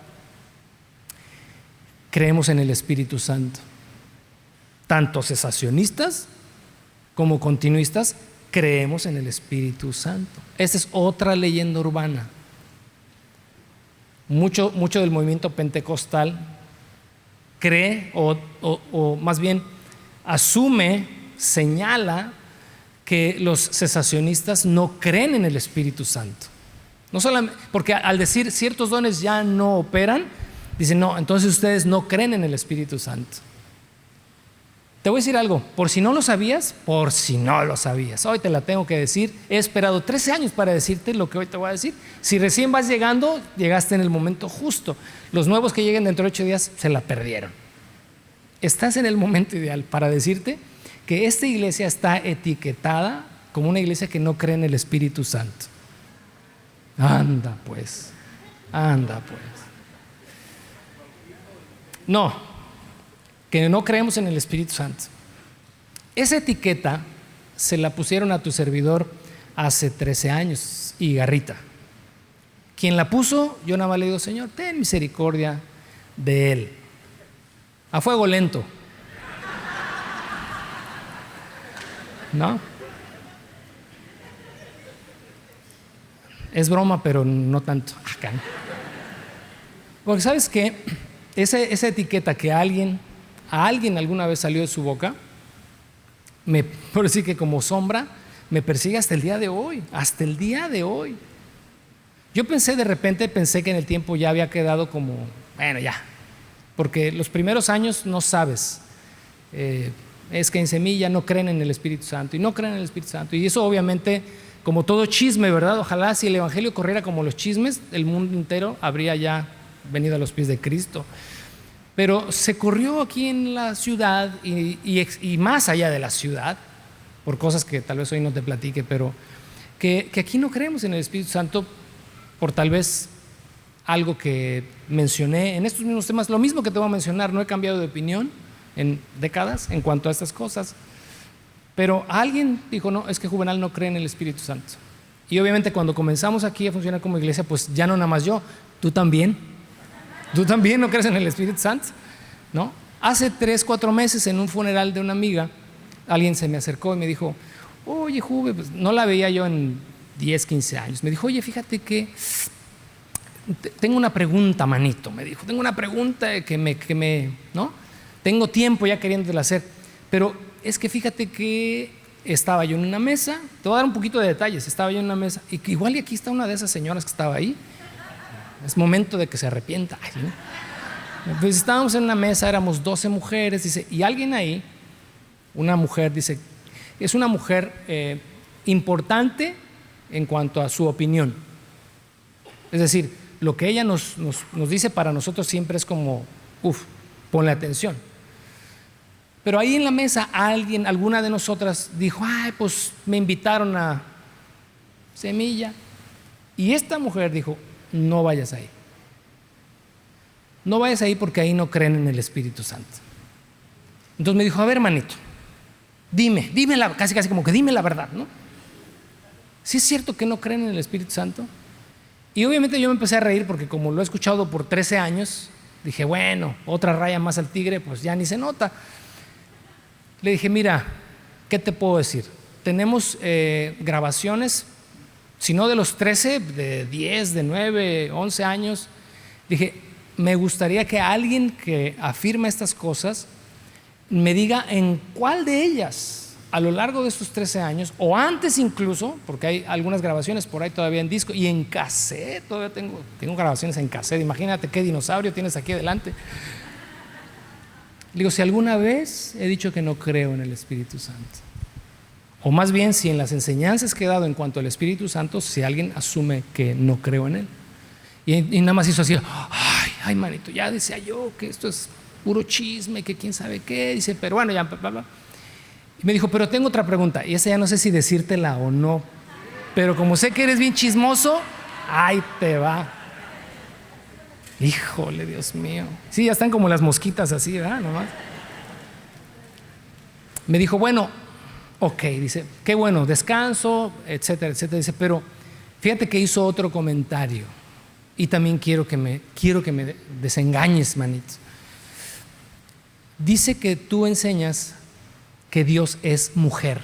creemos en el Espíritu Santo. Tanto cesacionistas como continuistas creemos en el Espíritu Santo. Esta es otra leyenda urbana. Mucho del movimiento pentecostal cree o más bien asume, señala que los cesacionistas no creen en el Espíritu Santo. No solamente, porque al decir ciertos dones ya no operan, dicen, no, entonces ustedes no creen en el Espíritu Santo. Te voy a decir algo, por si no lo sabías, hoy te la tengo que decir. He esperado 13 años para decirte lo que hoy te voy a decir. Si recién vas llegando, llegaste en el momento justo. Los nuevos que lleguen dentro de 8 días se la perdieron. Estás en el momento ideal para decirte que esta iglesia está etiquetada como una iglesia que no cree en el Espíritu Santo. Anda pues. No, que no creemos en el Espíritu Santo. Esa etiqueta se la pusieron a tu servidor hace 13 años y garrita. Quien la puso, yo nada más le digo, Señor, ten misericordia de él. A fuego lento. ¿No? Es broma, pero no tanto. Acá, ¿no? Porque ¿sabes qué? Esa etiqueta que a alguien alguna vez salió de su boca, por decir que como sombra, me persigue hasta el día de hoy. Hasta el día de hoy. Yo de repente pensé que en el tiempo ya había quedado como, bueno, ya. Porque los primeros años no sabes. Es que en Semilla no creen en el Espíritu Santo y no creen en el Espíritu Santo. Y eso obviamente, como todo chisme, ¿verdad? Ojalá si el Evangelio corriera como los chismes, el mundo entero habría ya venido a los pies de Cristo. Pero se corrió aquí en la ciudad y más allá de la ciudad, por cosas que tal vez hoy no te platique, pero que aquí no creemos en el Espíritu Santo por tal vez algo que mencioné en estos mismos temas. Lo mismo que te voy a mencionar, no he cambiado de opinión en décadas en cuanto a estas cosas, pero alguien dijo, no, es que Juvenal no cree en el Espíritu Santo. Y obviamente cuando comenzamos aquí a funcionar como iglesia, pues ya no nada más yo, tú también no crees en el Espíritu Santo, ¿no? Hace 3-4 meses en un funeral de una amiga, alguien se me acercó y me dijo, oye Juve, pues no la veía yo en 10-15 años, me dijo, oye, fíjate que tengo una pregunta, manito, me dijo, tengo una pregunta que me ¿no? tengo tiempo ya queriéndola hacer. Pero es que fíjate que estaba yo en una mesa, te voy a dar un poquito de detalles, estaba yo en una mesa, y que igual y aquí está una de esas señoras que estaba ahí, es momento de que se arrepienta. Ay, ¿no? Pues estábamos en una mesa, éramos 12 mujeres, dice, y alguien ahí, una mujer, dice, es una mujer importante en cuanto a su opinión. Es decir, lo que ella nos dice para nosotros siempre es como, ponle atención. Pero ahí en la mesa alguna de nosotras dijo, ay, pues me invitaron a Semilla. Y esta mujer dijo, no vayas ahí. No vayas ahí porque ahí no creen en el Espíritu Santo. Entonces me dijo, a ver, hermanito, dime casi como que dime la verdad, ¿no? ¿Sí es cierto que no creen en el Espíritu Santo? Y obviamente yo me empecé a reír porque como lo he escuchado por 13 años, dije, bueno, otra raya más al tigre, pues ya ni se nota. Le dije, mira, ¿qué te puedo decir? Tenemos grabaciones, si no de los 13, de 10, de 9, 11 años. Dije, me gustaría que alguien que afirme estas cosas me diga en cuál de ellas a lo largo de estos 13 años, o antes incluso, porque hay algunas grabaciones por ahí todavía en disco y en cassette, todavía tengo grabaciones en cassette, imagínate qué dinosaurio tienes aquí adelante. Le digo, si alguna vez he dicho que no creo en el Espíritu Santo, o más bien si en las enseñanzas que he dado en cuanto al Espíritu Santo, si alguien asume que no creo en él. Y nada más hizo así, ay manito, ya decía yo que esto es puro chisme, que quién sabe qué, dice, pero bueno, ya, bla, bla. Y me dijo, pero tengo otra pregunta, y esa ya no sé si decírtela o no, pero como sé que eres bien chismoso, ahí te va. Híjole, Dios mío. Sí, ya están como las mosquitas así, ¿verdad? Nomás. Me dijo, bueno, ok, dice, qué bueno, descanso, etcétera, etcétera. Dice, pero fíjate que hizo otro comentario y también quiero que me desengañes, manito. Dice que tú enseñas que Dios es mujer.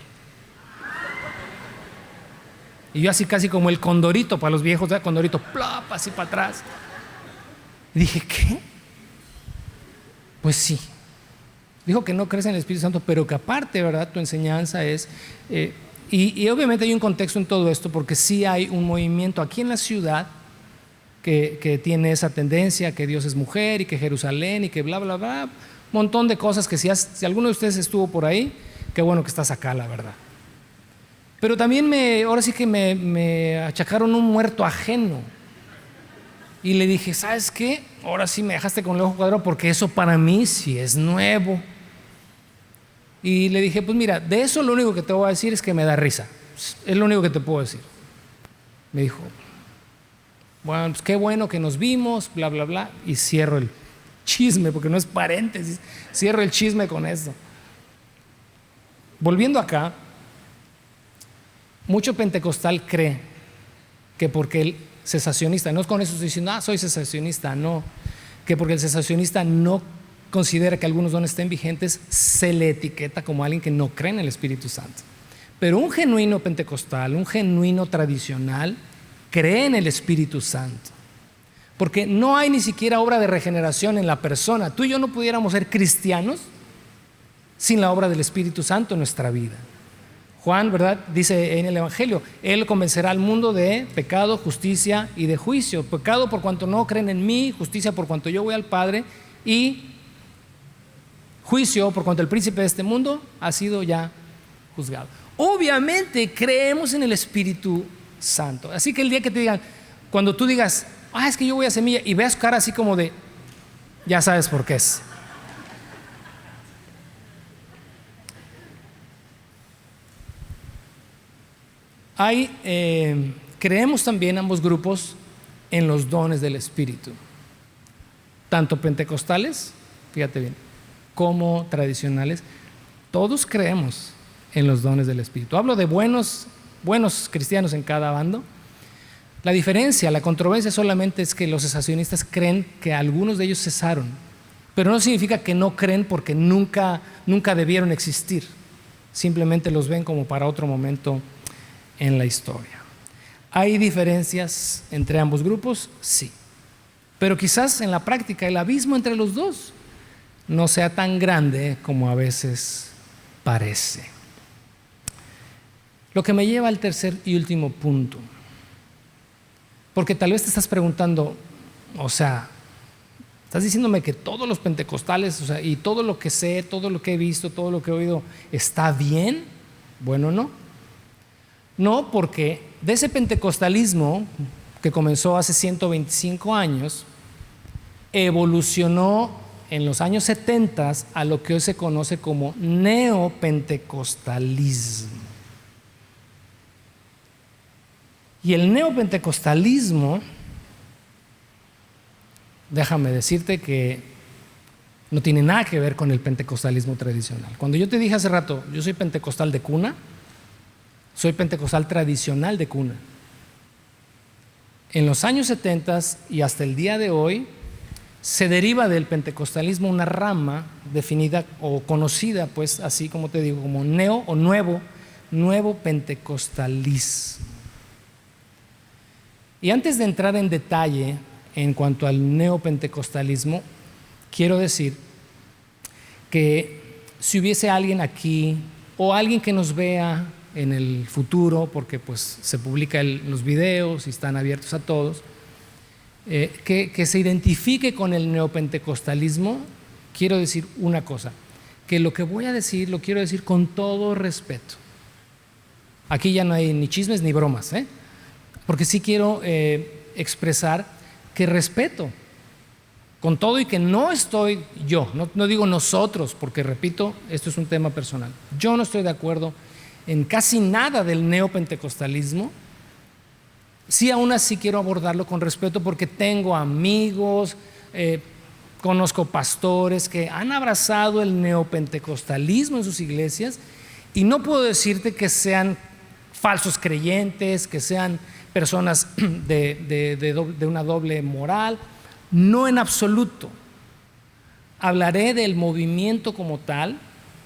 Y yo así casi como el condorito para los viejos, ¿verdad? Condorito, plop, así para atrás. Y dije, ¿qué? Pues sí. Dijo que no crees en el Espíritu Santo, pero que aparte, ¿verdad? Tu enseñanza es... y obviamente hay un contexto en todo esto, porque sí hay un movimiento aquí en la ciudad que tiene esa tendencia, que Dios es mujer y que Jerusalén y que bla, bla, bla. Montón de cosas que si alguno de ustedes estuvo por ahí, qué bueno que estás acá, la verdad. Pero también ahora sí que me achacaron un muerto ajeno. Y le dije, ¿sabes qué? Ahora sí me dejaste con el ojo cuadrado porque eso para mí sí es nuevo. Y le dije, pues mira, de eso lo único que te voy a decir es que me da risa. Es lo único que te puedo decir. Me dijo, bueno, pues qué bueno que nos vimos, bla, bla, bla. Y cierro el chisme, porque no es paréntesis, cierro el chisme con esto. Volviendo acá, mucho pentecostal cree que porque el cesacionista, no con eso estoy diciendo, soy cesacionista, no, que porque el cesacionista no considera que algunos dones estén vigentes, se le etiqueta como alguien que no cree en el Espíritu Santo. Pero un genuino pentecostal, un genuino tradicional, cree en el Espíritu Santo. Porque no hay ni siquiera obra de regeneración en la persona. Tú y yo no pudiéramos ser cristianos sin la obra del Espíritu Santo en nuestra vida. Juan, ¿verdad? Dice en el Evangelio, Él convencerá al mundo de pecado, justicia y de juicio. Pecado por cuanto no creen en mí, justicia por cuanto yo voy al Padre, y juicio por cuanto el príncipe de este mundo ha sido ya juzgado. Obviamente creemos en el Espíritu Santo. Así que el día que te digan, cuando tú digas, es que yo voy a Semilla, y veas cara así como de, ya sabes por qué es. Creemos también ambos grupos en los dones del Espíritu, tanto pentecostales, fíjate bien, como tradicionales. Todos creemos en los dones del Espíritu. Hablo de buenos cristianos en cada bando. La diferencia, la controversia solamente es que los cesacionistas creen que algunos de ellos cesaron, pero no significa que no creen porque nunca debieron existir. Simplemente los ven como para otro momento en la historia. ¿Hay diferencias entre ambos grupos? Sí. Pero quizás en la práctica el abismo entre los dos no sea tan grande como a veces parece. Lo que me lleva al tercer y último punto, porque tal vez te estás preguntando, o sea, estás diciéndome que todos los pentecostales, o sea, y todo lo que sé, todo lo que he visto, todo lo que he oído, ¿está bien? Bueno, no. No, porque de ese pentecostalismo que comenzó hace 125 años, evolucionó en los años 70 a lo que hoy se conoce como neopentecostalismo. Y el neopentecostalismo, déjame decirte que no tiene nada que ver con el pentecostalismo tradicional. Cuando yo te dije hace rato, yo soy pentecostal de cuna, soy pentecostal tradicional de cuna. En los años 70 y hasta el día de hoy, se deriva del pentecostalismo una rama definida o conocida, pues así como te digo, como neo o nuevo pentecostalismo. Y antes de entrar en detalle en cuanto al neopentecostalismo, quiero decir que si hubiese alguien aquí o alguien que nos vea en el futuro, porque pues se publican los videos y están abiertos a todos, que se identifique con el neopentecostalismo, quiero decir una cosa, que lo que voy a decir lo quiero decir con todo respeto. Aquí ya no hay ni chismes ni bromas, porque sí quiero expresar que respeto con todo y que no estoy yo, no digo nosotros, porque repito, esto es un tema personal. Yo no estoy de acuerdo en casi nada del neopentecostalismo. Sí, aún así quiero abordarlo con respeto porque tengo amigos, conozco pastores que han abrazado el neopentecostalismo en sus iglesias y no puedo decirte que sean falsos creyentes, que sean personas de una doble moral, no en absoluto. Hablaré del movimiento como tal,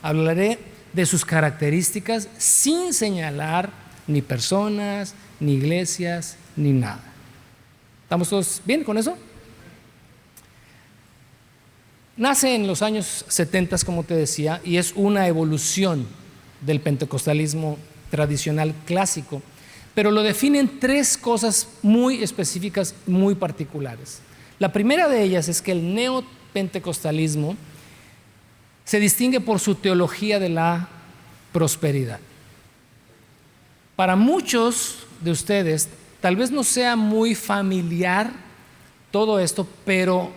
hablaré de sus características sin señalar ni personas, ni iglesias, ni nada. ¿Estamos todos bien con eso? Nace en los años 70, como te decía, y es una evolución del pentecostalismo tradicional clásico, pero lo definen tres cosas muy específicas, muy particulares. La primera de ellas es que el neopentecostalismo se distingue por su teología de la prosperidad. Para muchos de ustedes tal vez no sea muy familiar todo esto, pero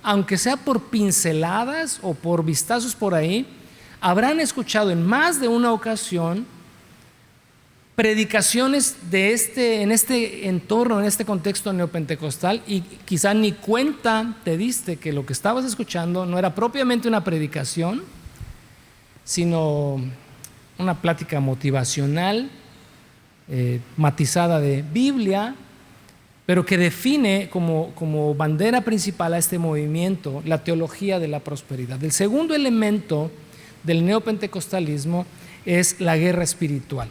aunque sea por pinceladas o por vistazos por ahí, habrán escuchado en más de una ocasión predicaciones en este entorno, en este contexto neopentecostal, y quizá ni cuenta te diste que lo que estabas escuchando no era propiamente una predicación, sino una plática motivacional, matizada de Biblia, pero que define como bandera principal a este movimiento la teología de la prosperidad. El segundo elemento del neopentecostalismo es la guerra espiritual.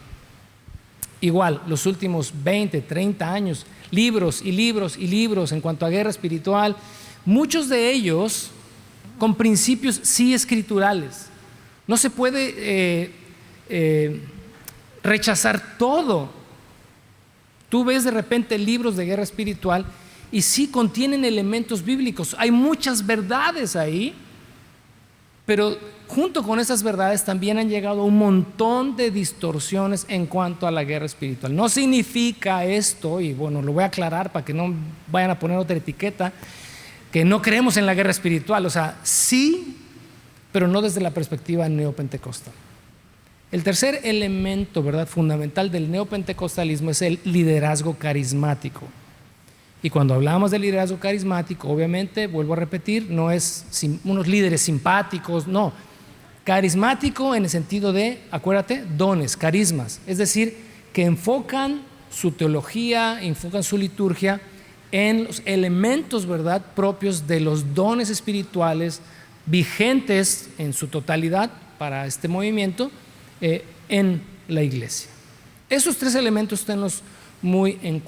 Igual, los últimos 20, 30 años, libros y libros y libros en cuanto a guerra espiritual, muchos de ellos con principios sí escriturales. No se puede rechazar todo. Tú ves de repente libros de guerra espiritual y sí contienen elementos bíblicos. Hay muchas verdades ahí, pero junto con esas verdades también han llegado un montón de distorsiones en cuanto a la guerra espiritual. No significa esto, y bueno, lo voy a aclarar para que no vayan a poner otra etiqueta, que no creemos en la guerra espiritual. O sea, sí, pero no desde la perspectiva neopentecostal. El tercer elemento, ¿verdad?, fundamental del neopentecostalismo es el liderazgo carismático. Y cuando hablamos de liderazgo carismático, obviamente, vuelvo a repetir, no es unos líderes simpáticos, no. Carismático en el sentido de, acuérdate, dones, carismas. Es decir, que enfocan su teología, enfocan su liturgia en los elementos, ¿verdad?, propios de los dones espirituales vigentes en su totalidad para este movimiento en la iglesia. Esos tres elementos tenlos muy en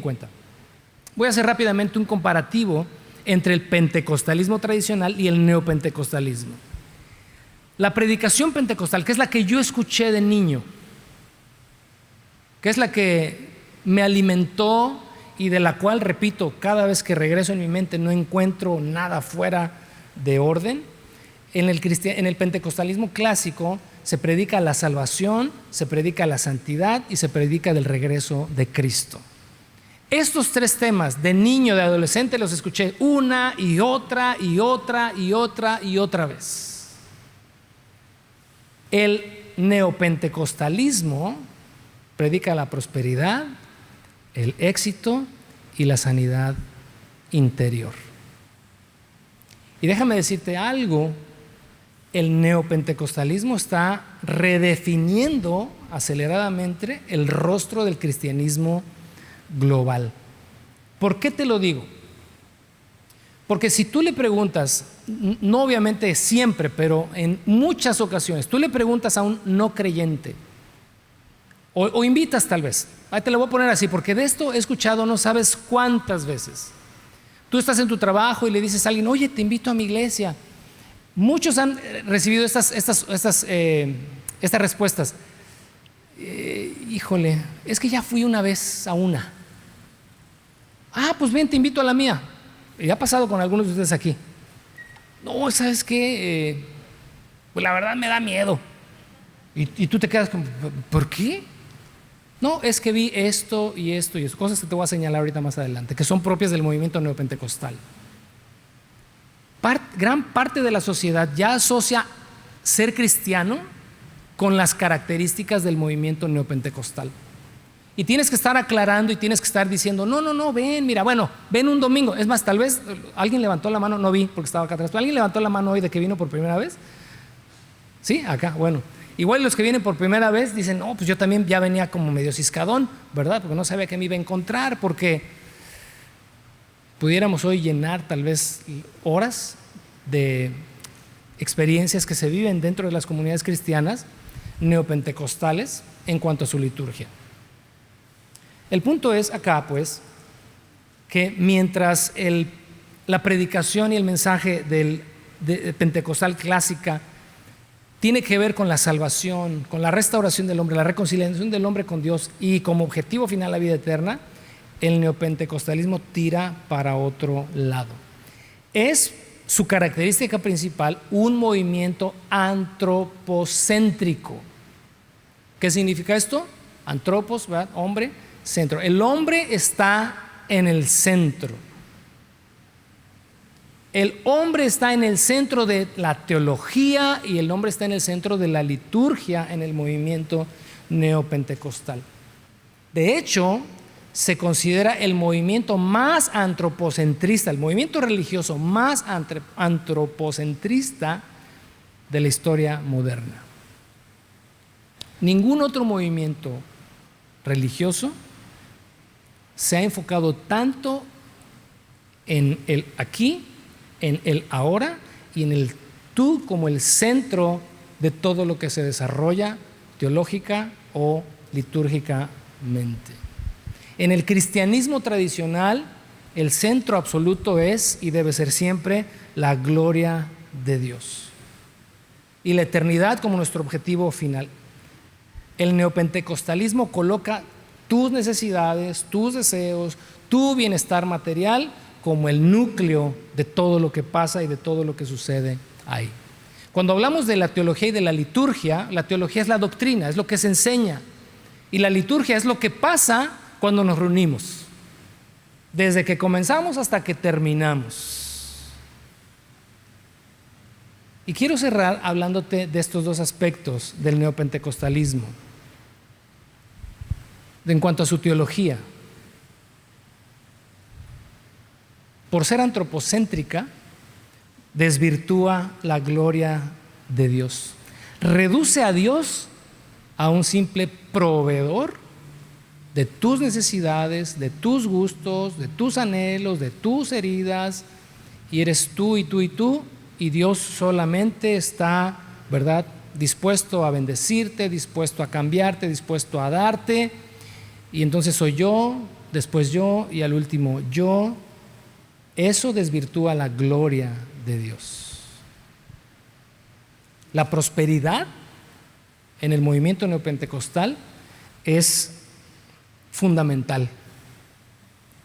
cuenta. Voy a hacer rápidamente un comparativo entre el pentecostalismo tradicional y el neopentecostalismo. La predicación pentecostal, que es la que yo escuché de niño, que es la que me alimentó y de la cual, repito, cada vez que regreso en mi mente no encuentro nada fuera de orden. En el pentecostalismo clásico se predica la salvación, se predica la santidad y se predica del regreso de Cristo. Estos tres temas de niño, de adolescente, los escuché una y otra y otra y otra y otra vez. El neopentecostalismo predica la prosperidad, el éxito y la sanidad interior. Y déjame decirte algo, el neopentecostalismo está redefiniendo aceleradamente el rostro del cristianismo global. ¿Por qué te lo digo? Porque si tú le preguntas, no obviamente siempre, pero en muchas ocasiones, tú le preguntas a un no creyente, o invitas tal vez, ahí te lo voy a poner así, porque de esto he escuchado no sabes cuántas veces. Tú estás en tu trabajo y le dices a alguien, oye, te invito a mi iglesia. Muchos han recibido estas respuestas. Híjole, es que ya fui una vez a una. Ah, pues ven, te invito a la mía. Y ha pasado con algunos de ustedes aquí. No, ¿sabes qué? Pues la verdad me da miedo. Y tú te quedas como, ¿por qué? No, es que vi esto y esto y esto, cosas que te voy a señalar ahorita más adelante, que son propias del movimiento neopentecostal. Gran parte de la sociedad ya asocia ser cristiano con las características del movimiento neopentecostal. Y tienes que estar aclarando y tienes que estar diciendo, no, ven, mira, bueno, ven un domingo. Es más, tal vez alguien levantó la mano, no vi porque estaba acá atrás, pero alguien levantó la mano hoy de que vino por primera vez. Sí, acá, bueno. Igual los que vienen por primera vez dicen, no, pues yo también ya venía como medio ciscadón, ¿verdad? Porque no sabía que me iba a encontrar, porque pudiéramos hoy llenar tal vez horas de experiencias que se viven dentro de las comunidades cristianas neopentecostales en cuanto a su liturgia. El punto es acá, pues, que mientras la predicación y el mensaje de pentecostal clásica tiene que ver con la salvación, con la restauración del hombre, la reconciliación del hombre con Dios y como objetivo final la vida eterna, el neopentecostalismo tira para otro lado. Es su característica principal un movimiento antropocéntrico. ¿Qué significa esto? Antropos, ¿verdad? Hombre, centro. El hombre está en el centro. El hombre está en el centro de la teología y el hombre está en el centro de la liturgia en el movimiento neopentecostal. De hecho, se considera el movimiento más antropocentrista, el movimiento religioso más antropocentrista de la historia moderna. Ningún otro movimiento religioso se ha enfocado tanto en el aquí, en el ahora y en el tú como el centro de todo lo que se desarrolla teológica o litúrgicamente. En el cristianismo tradicional, el centro absoluto es y debe ser siempre la gloria de Dios y la eternidad como nuestro objetivo final. El neopentecostalismo coloca tus necesidades, tus deseos, tu bienestar material como el núcleo de todo lo que pasa y de todo lo que sucede ahí. Cuando hablamos de la teología y de la teología es la doctrina, es lo que se enseña, y la liturgia es lo que pasa cuando nos reunimos, desde que comenzamos hasta que terminamos. Y quiero cerrar hablándote de estos dos aspectos del neopentecostalismo, en cuanto a su teología. Por ser antropocéntrica, desvirtúa la gloria de Dios. Reduce a Dios a un simple proveedor de tus necesidades, de tus gustos, de tus anhelos, de tus heridas, y eres tú y tú y tú, y Dios solamente está, ¿verdad?, dispuesto a bendecirte, dispuesto a cambiarte, dispuesto a darte, y entonces soy yo, después yo y al último yo. eso desvirtúa la gloria de Dios. La prosperidad en el movimiento neopentecostal es fundamental.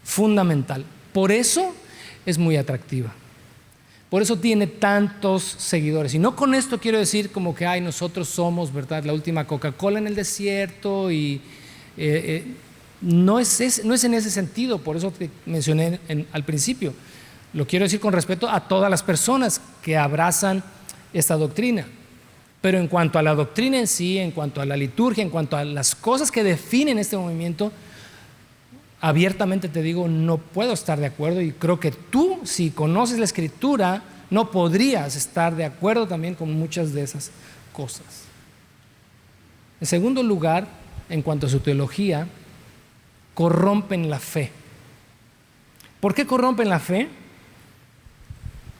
Fundamental. Por eso es muy atractiva. Por eso tiene tantos seguidores. Y no con esto quiero decir como que nosotros somos, ¿verdad?, la última Coca-Cola en el desierto. Y no es en ese sentido. Por eso te mencioné al principio. Lo quiero decir con respeto a todas las personas que abrazan esta doctrina. Pero en cuanto a la doctrina en sí, en cuanto a la liturgia, en cuanto a las cosas que definen este movimiento, abiertamente te digo, no puedo estar de acuerdo, y creo que tú, si conoces la Escritura, no podrías estar de acuerdo también con muchas de esas cosas. En segundo lugar, en cuanto a su teología, corrompen la fe. ¿Por qué corrompen la fe?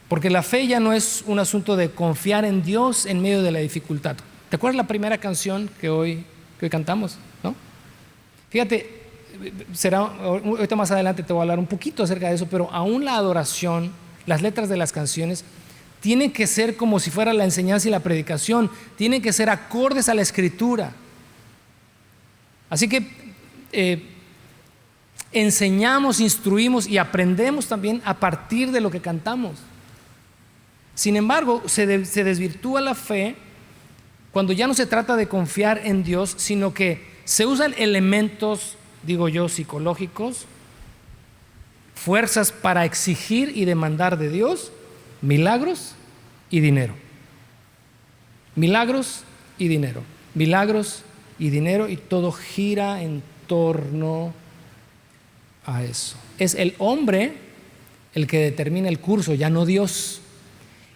Porque la fe ya no es un asunto de confiar en Dios en medio de la dificultad. ¿Te acuerdas la primera canción que hoy cantamos? ¿No? Fíjate, ahorita más adelante te voy a hablar un poquito acerca de eso, pero aún la adoración, las letras de las canciones, tienen que ser como si fuera la enseñanza y la predicación, tienen que ser acordes a la Escritura. Así que enseñamos, instruimos y aprendemos también a partir de lo que cantamos. Sin embargo, se desvirtúa la fe cuando ya no se trata de confiar en Dios, sino que se usan elementos, digo yo, psicológicos, fuerzas para exigir y demandar de Dios milagros y dinero. Milagros y dinero. Milagros y dinero, y todo gira en torno a eso. Es el hombre el que determina el curso, ya no Dios.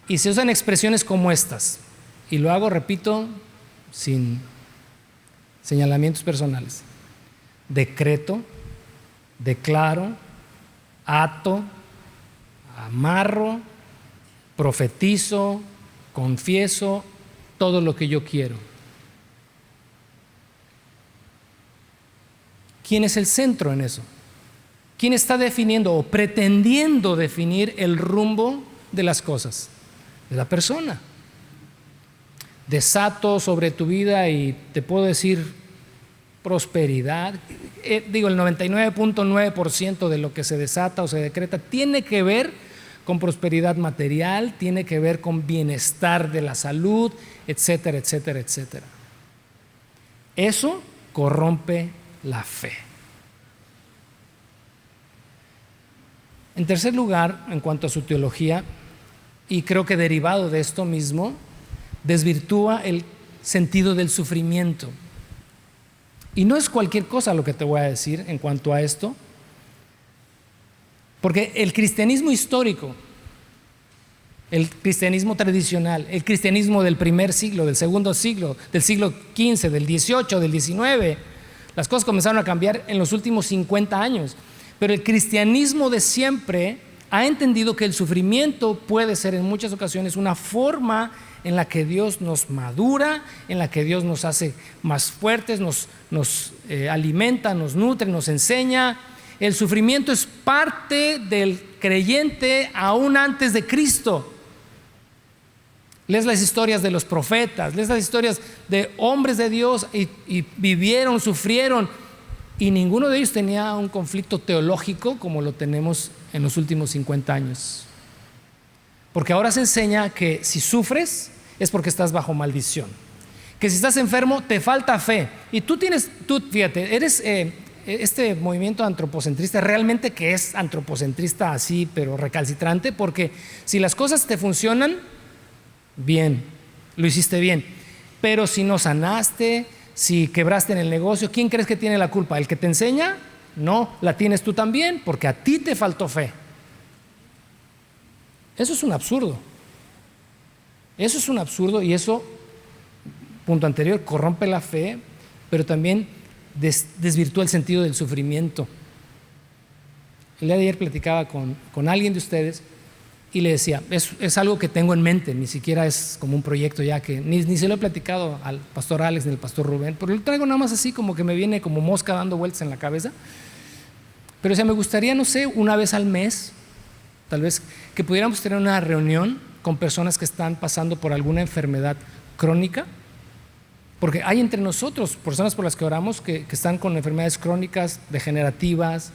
Y se usan expresiones como estas, y lo hago, repito, sin señalamientos personales: decreto, declaro, ato, amarro, profetizo, confieso, todo lo que yo quiero. ¿Quién es el centro en eso? ¿Quién está definiendo o pretendiendo definir el rumbo de las cosas? De la persona. Desato sobre tu vida y te puedo decir prosperidad. Digo, el 99.9% de lo que se desata o se decreta tiene que ver con prosperidad material, tiene que ver con bienestar de la salud, etcétera, etcétera, etcétera. Eso corrompe la fe. En tercer lugar, en cuanto a su teología, y creo que derivado de esto mismo, desvirtúa el sentido del sufrimiento. Y no es cualquier cosa lo que te voy a decir en cuanto a esto, porque el cristianismo histórico, el cristianismo tradicional, el cristianismo del primer siglo, del segundo siglo, del siglo XV, del XVIII, del XIX, las cosas comenzaron a cambiar en los últimos 50 años. Pero el cristianismo de siempre ha entendido que el sufrimiento puede ser en muchas ocasiones una forma en la que Dios nos madura, en la que Dios nos hace más fuertes, nos alimenta, nos nutre, nos enseña. El sufrimiento es parte del creyente aún antes de Cristo. Lees las historias de los profetas, lees las historias de hombres de Dios y vivieron, sufrieron, y ninguno de ellos tenía un conflicto teológico como lo tenemos en los últimos 50 años. Porque ahora se enseña que si sufres es porque estás bajo maldición, que si estás enfermo te falta fe. Y tú fíjate, eres este movimiento antropocentrista realmente que es antropocentrista así, pero recalcitrante, porque si las cosas te funcionan, bien, lo hiciste bien. Pero si no sanaste, si quebraste en el negocio, ¿quién crees que tiene la culpa? ¿El que te enseña? No, la tienes tú también, porque a ti te faltó fe. Eso es un absurdo. Eso es un absurdo, y eso, punto anterior, corrompe la fe, pero también desvirtúa el sentido del sufrimiento. El día de ayer platicaba con alguien de ustedes y le decía, es algo que tengo en mente, ni siquiera es como un proyecto ya que ni se lo he platicado al pastor Alex ni al pastor Rubén, pero lo traigo nada más así como que me viene como mosca dando vueltas en la cabeza. Pero o sea, me gustaría, no sé, una vez al mes tal vez que pudiéramos tener una reunión con personas que están pasando por alguna enfermedad crónica, porque hay entre nosotros personas por las que oramos que están con enfermedades crónicas, degenerativas,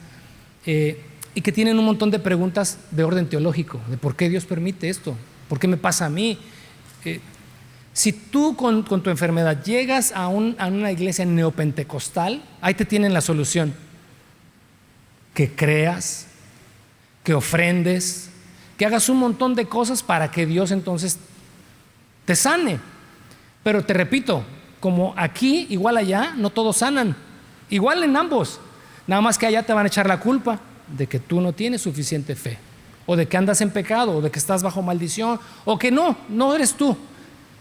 y que tienen un montón de preguntas de orden teológico, de por qué Dios permite esto, por qué me pasa a mí. Si tú con tu enfermedad llegas a una iglesia neopentecostal, ahí te tienen la solución: que creas, que ofrendes, que hagas un montón de cosas para que Dios entonces te sane. Pero te repito, como aquí, igual allá, no todos sanan, igual en ambos, nada más que allá te van a echar la culpa de que tú no tienes suficiente fe, o de que andas en pecado, o de que estás bajo maldición, o que no eres tú,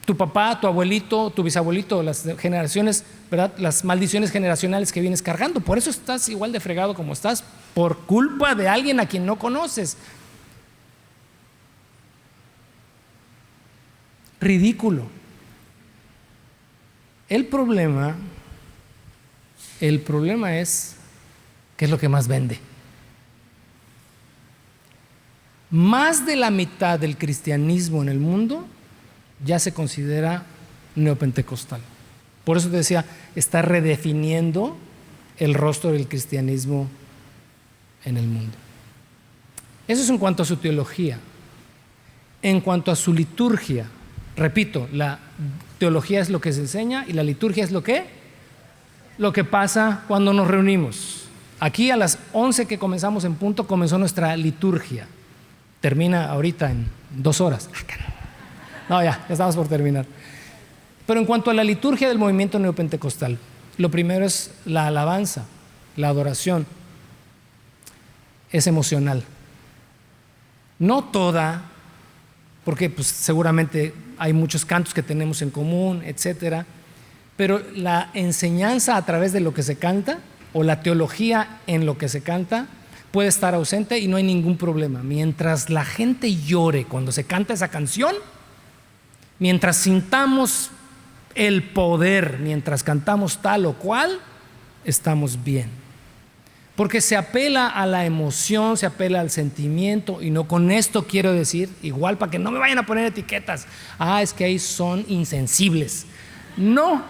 tu papá, tu abuelito, tu bisabuelito, las generaciones, ¿verdad? Las maldiciones generacionales que vienes cargando. Por eso estás igual de fregado como estás, por culpa de alguien a quien no conoces. Ridículo. El problema es ¿qué es lo que más vende? Más de la mitad del cristianismo en el mundo ya se considera neopentecostal. Por eso te decía, está redefiniendo el rostro del cristianismo en el mundo. Eso es en cuanto a su teología. En cuanto a su liturgia, repito, la teología es lo que se enseña y la liturgia es lo que pasa cuando nos reunimos. Aquí a las 11 que comenzamos en punto comenzó nuestra liturgia. Termina ahorita en 2 horas. No, ya estamos por terminar. Pero en cuanto a la liturgia del movimiento neopentecostal, lo primero es la alabanza, la adoración. Es emocional. No toda, porque pues, seguramente hay muchos cantos que tenemos en común, etcétera, pero la enseñanza a través de lo que se canta, o la teología en lo que se canta, puede estar ausente y no hay ningún problema. Mientras la gente llore cuando se canta esa canción, mientras sintamos el poder, mientras cantamos tal o cual, estamos bien. Porque se apela a la emoción, se apela al sentimiento, y no con esto quiero decir, igual para que no me vayan a poner etiquetas, es que ahí son insensibles. No,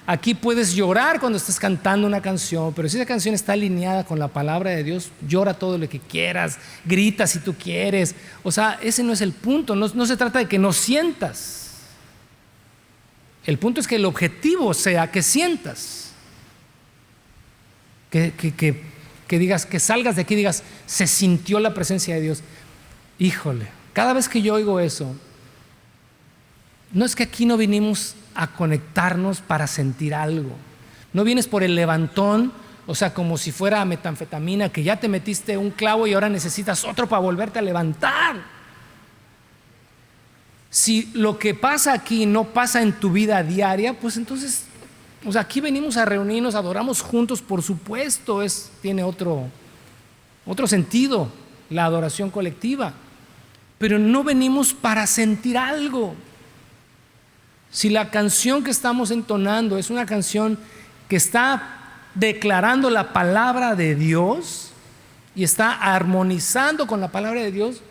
aquí puedes llorar cuando estás cantando una canción, pero si esa canción está alineada con la palabra de Dios, llora todo lo que quieras, grita si tú quieres. O sea, ese no es el punto, no se trata de que no sientas. El punto es que el objetivo sea que sientas, que digas, que salgas de aquí y digas, se sintió la presencia de Dios. Híjole, cada vez que yo oigo eso, no es que aquí no vinimos a conectarnos para sentir algo. No vienes por el levantón, o sea, como si fuera metanfetamina, que ya te metiste un clavo y ahora necesitas otro para volverte a levantar. Si lo que pasa aquí no pasa en tu vida diaria, pues entonces, o sea, aquí venimos a reunirnos, adoramos juntos, por supuesto, tiene otro sentido, la adoración colectiva, pero no venimos para sentir algo. Si la canción que estamos entonando es una canción que está declarando la palabra de Dios y está armonizando con la palabra de Dios,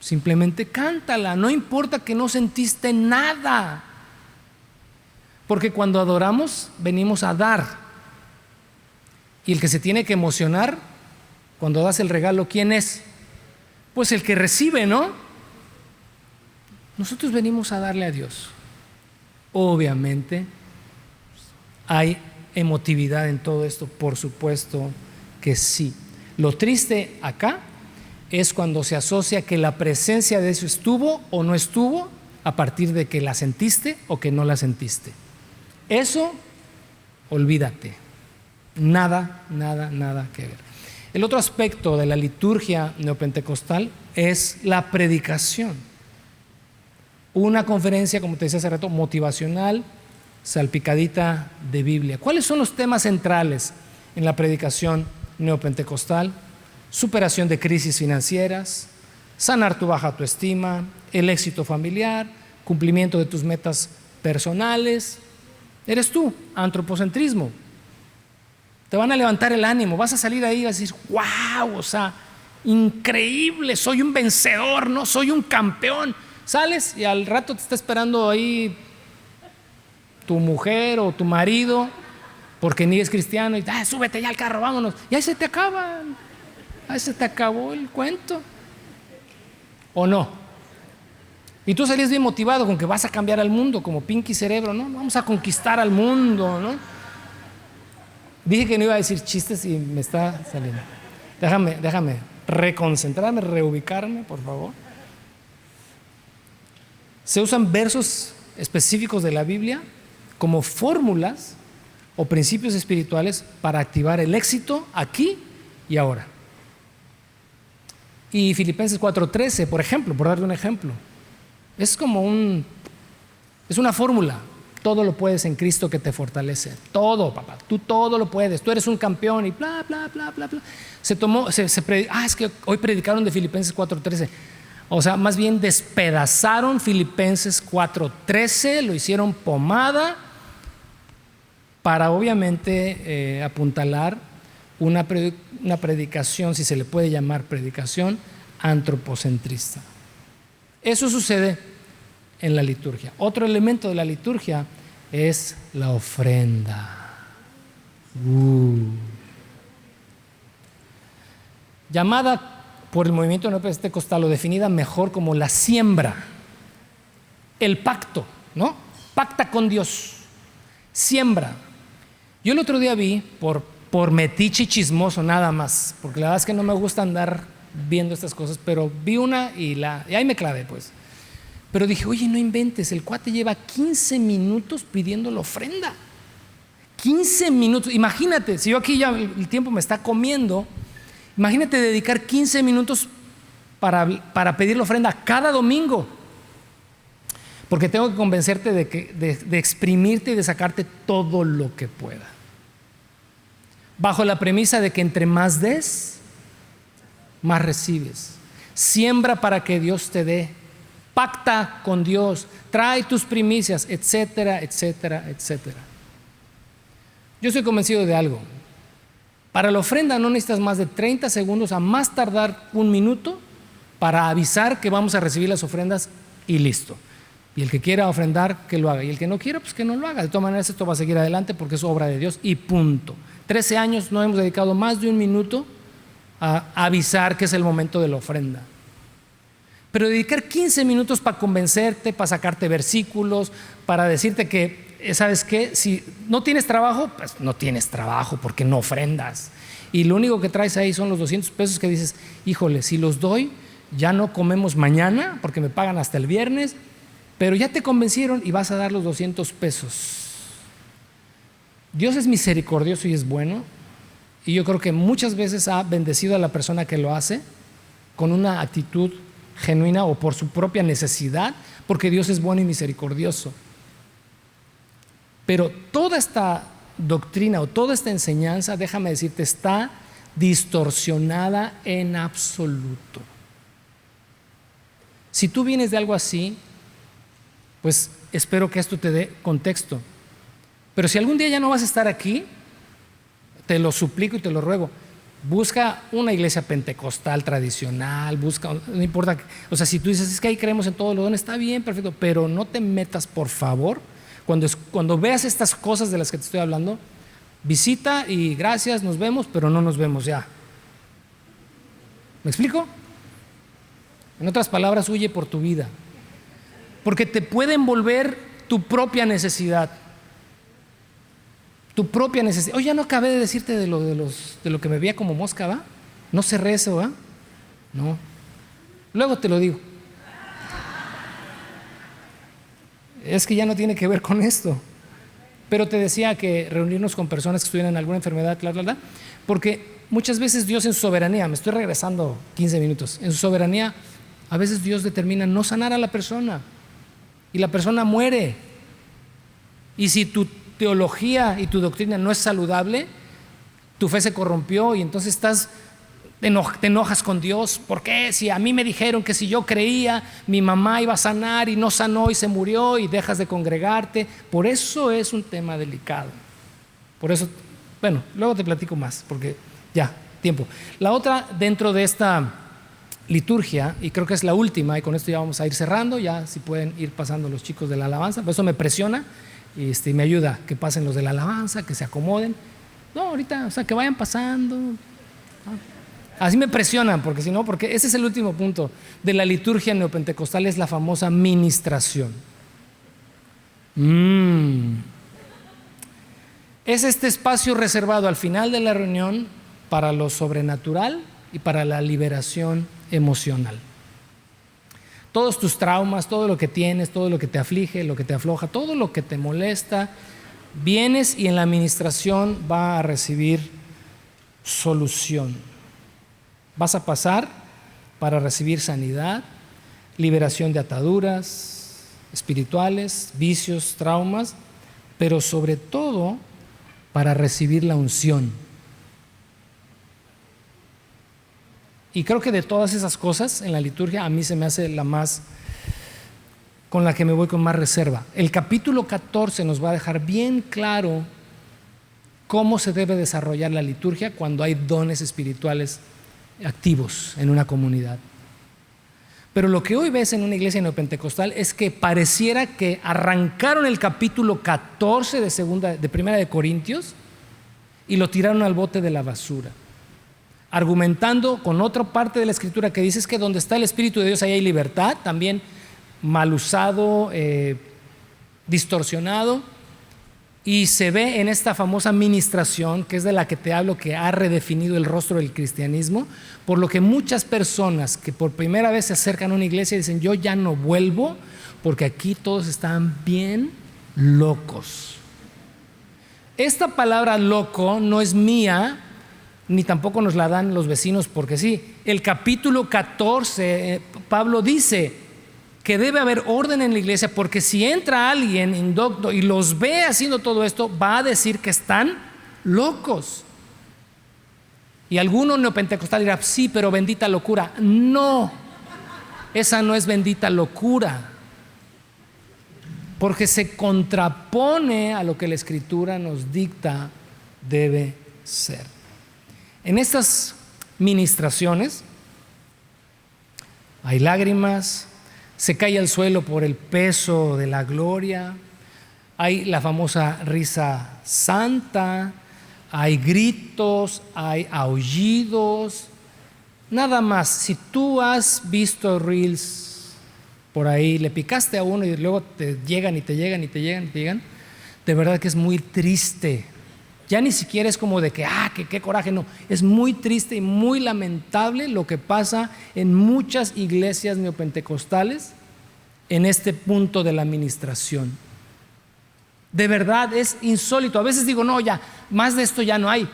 simplemente cántala, no importa que no sentiste nada, porque cuando adoramos venimos a dar, y el que se tiene que emocionar cuando das el regalo, ¿quién es? Pues el que recibe, ¿no? Nosotros venimos a darle a Dios. Obviamente hay emotividad en todo esto, por supuesto que sí. Lo triste acá es cuando se asocia que la presencia de eso estuvo o no estuvo a partir de que la sentiste o que no la sentiste. Eso, olvídate. Nada que ver. El otro aspecto de la liturgia neopentecostal es la predicación. Una conferencia, como te decía hace rato, motivacional, salpicadita de Biblia. ¿Cuáles son los temas centrales en la predicación neopentecostal? Superación de crisis financieras, sanar tu baja autoestima, el éxito familiar, cumplimiento de tus metas personales. Eres tú, antropocentrismo. Te van a levantar el ánimo, vas a salir ahí y vas a decir, wow, o sea, increíble, soy un vencedor, no soy un campeón. Sales y al rato te está esperando ahí tu mujer o tu marido, porque ni es cristiano, y súbete ya al carro, vámonos. Y ahí se te acaba, ahí se te acabó el cuento. ¿O no? Y tú salías bien motivado con que vas a cambiar al mundo, como Pinky Cerebro, ¿no? Vamos a conquistar al mundo, ¿no? Dije que no iba a decir chistes y me está saliendo. Déjame reconcentrarme, reubicarme, por favor. Se usan versos específicos de la Biblia como fórmulas o principios espirituales para activar el éxito aquí y ahora. Y Filipenses 4:13, por ejemplo, por darle un ejemplo, es una fórmula. Todo lo puedes en Cristo que te fortalece. Todo, papá, tú todo lo puedes. Tú eres un campeón y bla, bla, bla, bla, bla. Es que hoy predicaron de Filipenses 4:13. O sea, más bien despedazaron Filipenses 4:13, lo hicieron pomada para obviamente apuntalar una predicación, si se le puede llamar predicación, antropocentrista. Eso sucede en la liturgia. Otro elemento de la liturgia es la ofrenda. Llamada por el movimiento neopentecostal o definida mejor como la siembra, el pacto, ¿no? Pacta con Dios, siembra. Yo el otro día vi, por metiche y chismoso nada más, porque la verdad es que no me gusta andar viendo estas cosas, pero vi una y ahí me clavé, pues. Pero dije, oye, no inventes, el cuate lleva 15 minutos pidiendo la ofrenda. 15 minutos, imagínate, si yo aquí ya el tiempo me está comiendo, imagínate dedicar 15 minutos para pedir la ofrenda cada domingo. Porque tengo que convencerte de exprimirte y de sacarte todo lo que pueda. Bajo la premisa de que entre más des, más recibes. Siembra para que Dios te dé. Pacta con Dios, trae tus primicias, etcétera, etcétera, etcétera. Yo estoy convencido de algo. Para la ofrenda no necesitas más de 30 segundos, a más tardar 1 minuto, para avisar que vamos a recibir las ofrendas y listo. Y el que quiera ofrendar, que lo haga. Y el que no quiera, pues que no lo haga. De todas maneras, esto va a seguir adelante porque es obra de Dios y punto. 13 años no hemos dedicado más de 1 minuto a avisar que es el momento de la ofrenda. Pero dedicar 15 minutos para convencerte, para sacarte versículos, para decirte que, ¿sabes qué? Si no tienes trabajo, pues no tienes trabajo porque no ofrendas. Y lo único que traes ahí son los 200 pesos que dices, híjole, si los doy, ya no comemos mañana porque me pagan hasta el viernes, pero ya te convencieron y vas a dar los 200 pesos. Dios es misericordioso y es bueno, y yo creo que muchas veces ha bendecido a la persona que lo hace con una actitud genuina o por su propia necesidad, porque Dios es bueno y misericordioso. Pero toda esta doctrina o toda esta enseñanza, déjame decirte, está distorsionada en absoluto. Si tú vienes de algo así, pues espero que esto te dé contexto. Pero si algún día ya no vas a estar aquí, te lo suplico y te lo ruego, busca una iglesia pentecostal tradicional, no importa, o sea, si tú dices, es que ahí creemos en todo lo dones, está bien, perfecto, pero no te metas, por favor, cuando veas estas cosas de las que te estoy hablando, visita y gracias, nos vemos, pero no nos vemos ya. ¿Me explico? En otras palabras, huye por tu vida, porque te puede envolver tu propia necesidad. Tu propia necesidad. Oye, ya no acabé de decirte de lo que me veía como mosca, ¿va? No cerré eso, ¿va? No. Luego te lo digo. Es que ya no tiene que ver con esto. Pero te decía que reunirnos con personas que estuvieran en alguna enfermedad, porque muchas veces Dios en su soberanía, me estoy regresando 15 minutos, en su soberanía, a veces Dios determina no sanar a la persona y la persona muere. Y si tu teología y tu doctrina no es saludable, tu fe se corrompió y entonces te enojas con Dios. ¿Por qué? Si a mí me dijeron que si yo creía mi mamá iba a sanar y no sanó y se murió, y dejas de congregarte. Por eso es un tema delicado. Por eso, bueno, luego te platico más, porque ya tiempo. La otra dentro de esta liturgia, y creo que es la última, y con esto ya vamos a ir cerrando, ya si pueden ir pasando los chicos de la alabanza, por eso me presiona y me ayuda que pasen los de la alabanza, que se acomoden. No, ahorita, o sea, que vayan pasando. Así me presionan, porque si no, porque ese es el último punto de la liturgia neopentecostal, es la famosa ministración. Es este espacio reservado al final de la reunión para lo sobrenatural y para la liberación emocional. Todos tus traumas, todo lo que tienes, todo lo que te aflige, lo que te afloja, todo lo que te molesta, vienes y en la administración va a recibir solución. Vas a pasar para recibir sanidad, liberación de ataduras espirituales, vicios, traumas, pero sobre todo para recibir la unción. Y creo que de todas esas cosas en la liturgia a mí se me hace la más, con la que me voy con más reserva. El capítulo 14 nos va a dejar bien claro cómo se debe desarrollar la liturgia cuando hay dones espirituales activos en una comunidad. Pero lo que hoy ves en una iglesia neopentecostal es que pareciera que arrancaron el capítulo 14 de Primera de Corintios y lo tiraron al bote de la basura, argumentando con otra parte de la escritura que dice que donde está el Espíritu de Dios ahí hay libertad, también mal usado, distorsionado, y se ve en esta famosa ministración, que es de la que te hablo, que ha redefinido el rostro del cristianismo, por lo que muchas personas que por primera vez se acercan a una iglesia dicen: yo ya no vuelvo porque aquí todos están bien locos. Esta palabra loco no es mía, ni tampoco nos la dan los vecinos porque sí. El capítulo 14, Pablo dice que debe haber orden en la iglesia, porque si entra alguien indocto y los ve haciendo todo esto, va a decir que están locos. Y alguno neopentecostal dirá: sí, pero bendita locura. No, esa no es bendita locura, porque se contrapone a lo que la Escritura nos dicta debe ser. En estas ministraciones hay lágrimas, se cae al suelo por el peso de la gloria, hay la famosa risa santa, hay gritos, hay aullidos. Nada más, si tú has visto reels por ahí, le picaste a uno y luego te llegan y te llegan y te llegan y te llegan, de verdad que es muy triste. Ya ni siquiera es como de que qué coraje, no, es muy triste y muy lamentable lo que pasa en muchas iglesias neopentecostales en este punto de la administración. De verdad es insólito. A veces digo: no, ya, más de esto ya no hay,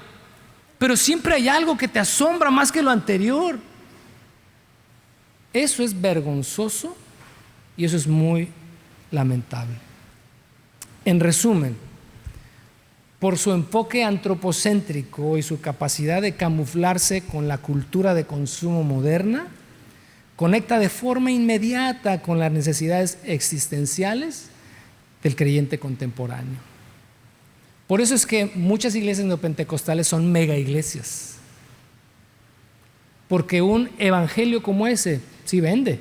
pero siempre hay algo que te asombra más que lo anterior. Eso es vergonzoso y eso es muy lamentable. En resumen, por su enfoque antropocéntrico y su capacidad de camuflarse con la cultura de consumo moderna, conecta de forma inmediata con las necesidades existenciales del creyente contemporáneo. Por eso es que muchas iglesias neopentecostales son mega iglesias, porque un evangelio como ese sí vende,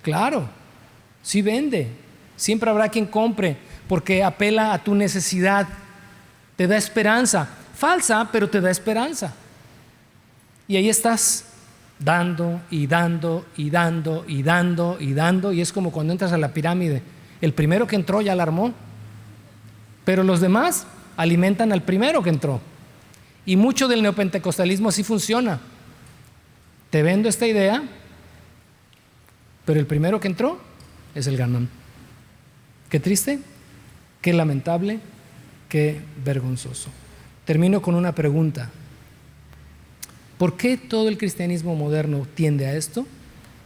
claro, sí vende. Siempre habrá quien compre porque apela a tu necesidad. Te da esperanza, falsa, pero te da esperanza. Y ahí estás, dando y dando y dando y dando y dando, y es como cuando entras a la pirámide. El primero que entró ya la armó, pero los demás alimentan al primero que entró. Y mucho del neopentecostalismo así funciona. Te vendo esta idea, pero el primero que entró es el ganón. Qué triste, qué lamentable, qué vergonzoso. Termino con una pregunta: ¿por qué todo el cristianismo moderno tiende a esto?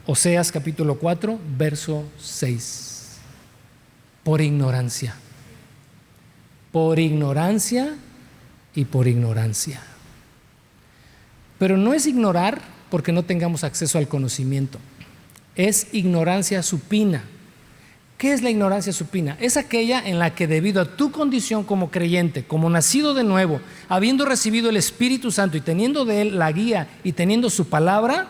Oseas capítulo 4, verso 6. Por ignorancia. Por ignorancia y por ignorancia. Pero no es ignorar porque no tengamos acceso al conocimiento. Es ignorancia supina. ¿Qué es la ignorancia supina? Es aquella en la que, debido a tu condición como creyente, como nacido de nuevo, habiendo recibido el Espíritu Santo y teniendo de Él la guía y teniendo su palabra,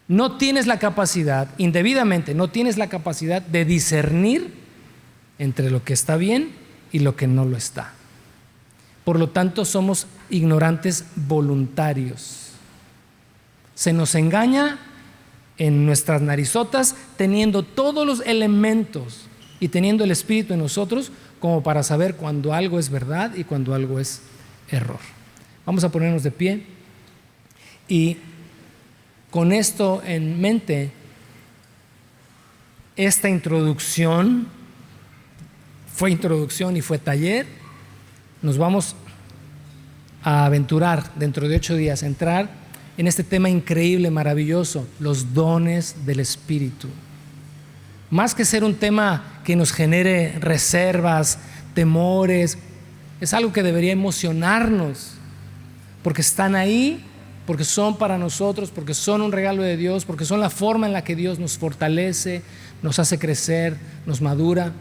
no tienes la capacidad, indebidamente, no tienes la capacidad de discernir entre lo que está bien y lo que no lo está. Por lo tanto, somos ignorantes voluntarios. Se nos engaña en nuestras narizotas, teniendo todos los elementos y teniendo el Espíritu en nosotros como para saber cuando algo es verdad y cuando algo es error. Vamos a ponernos de pie y con esto en mente, esta introducción fue introducción y fue taller. Nos vamos a aventurar dentro de 8 días, a entrar en este tema increíble, maravilloso, los dones del Espíritu. Más que ser un tema que nos genere reservas, temores, es algo que debería emocionarnos, porque están ahí, porque son para nosotros, porque son un regalo de Dios, porque son la forma en la que Dios nos fortalece, nos hace crecer, nos madura.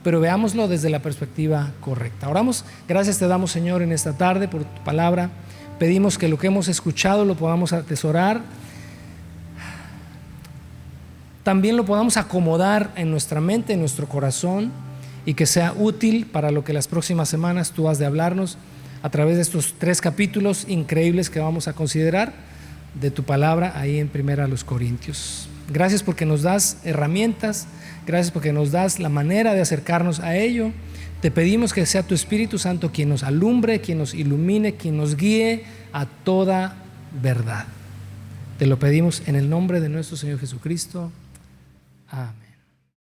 Pero veámoslo desde la perspectiva correcta. Oramos. Gracias te damos, Señor, en esta tarde por tu palabra. Pedimos que lo que hemos escuchado lo podamos atesorar, también lo podamos acomodar en nuestra mente, en nuestro corazón, y que sea útil para lo que las próximas semanas tú has de hablarnos a través de estos 3 capítulos increíbles que vamos a considerar de tu palabra ahí en 1 Corintios. Gracias porque nos das herramientas, gracias porque nos das la manera de acercarnos a ello. Te pedimos que sea tu Espíritu Santo quien nos alumbre, quien nos ilumine, quien nos guíe a toda verdad. Te lo pedimos en el nombre de nuestro Señor Jesucristo. Amén.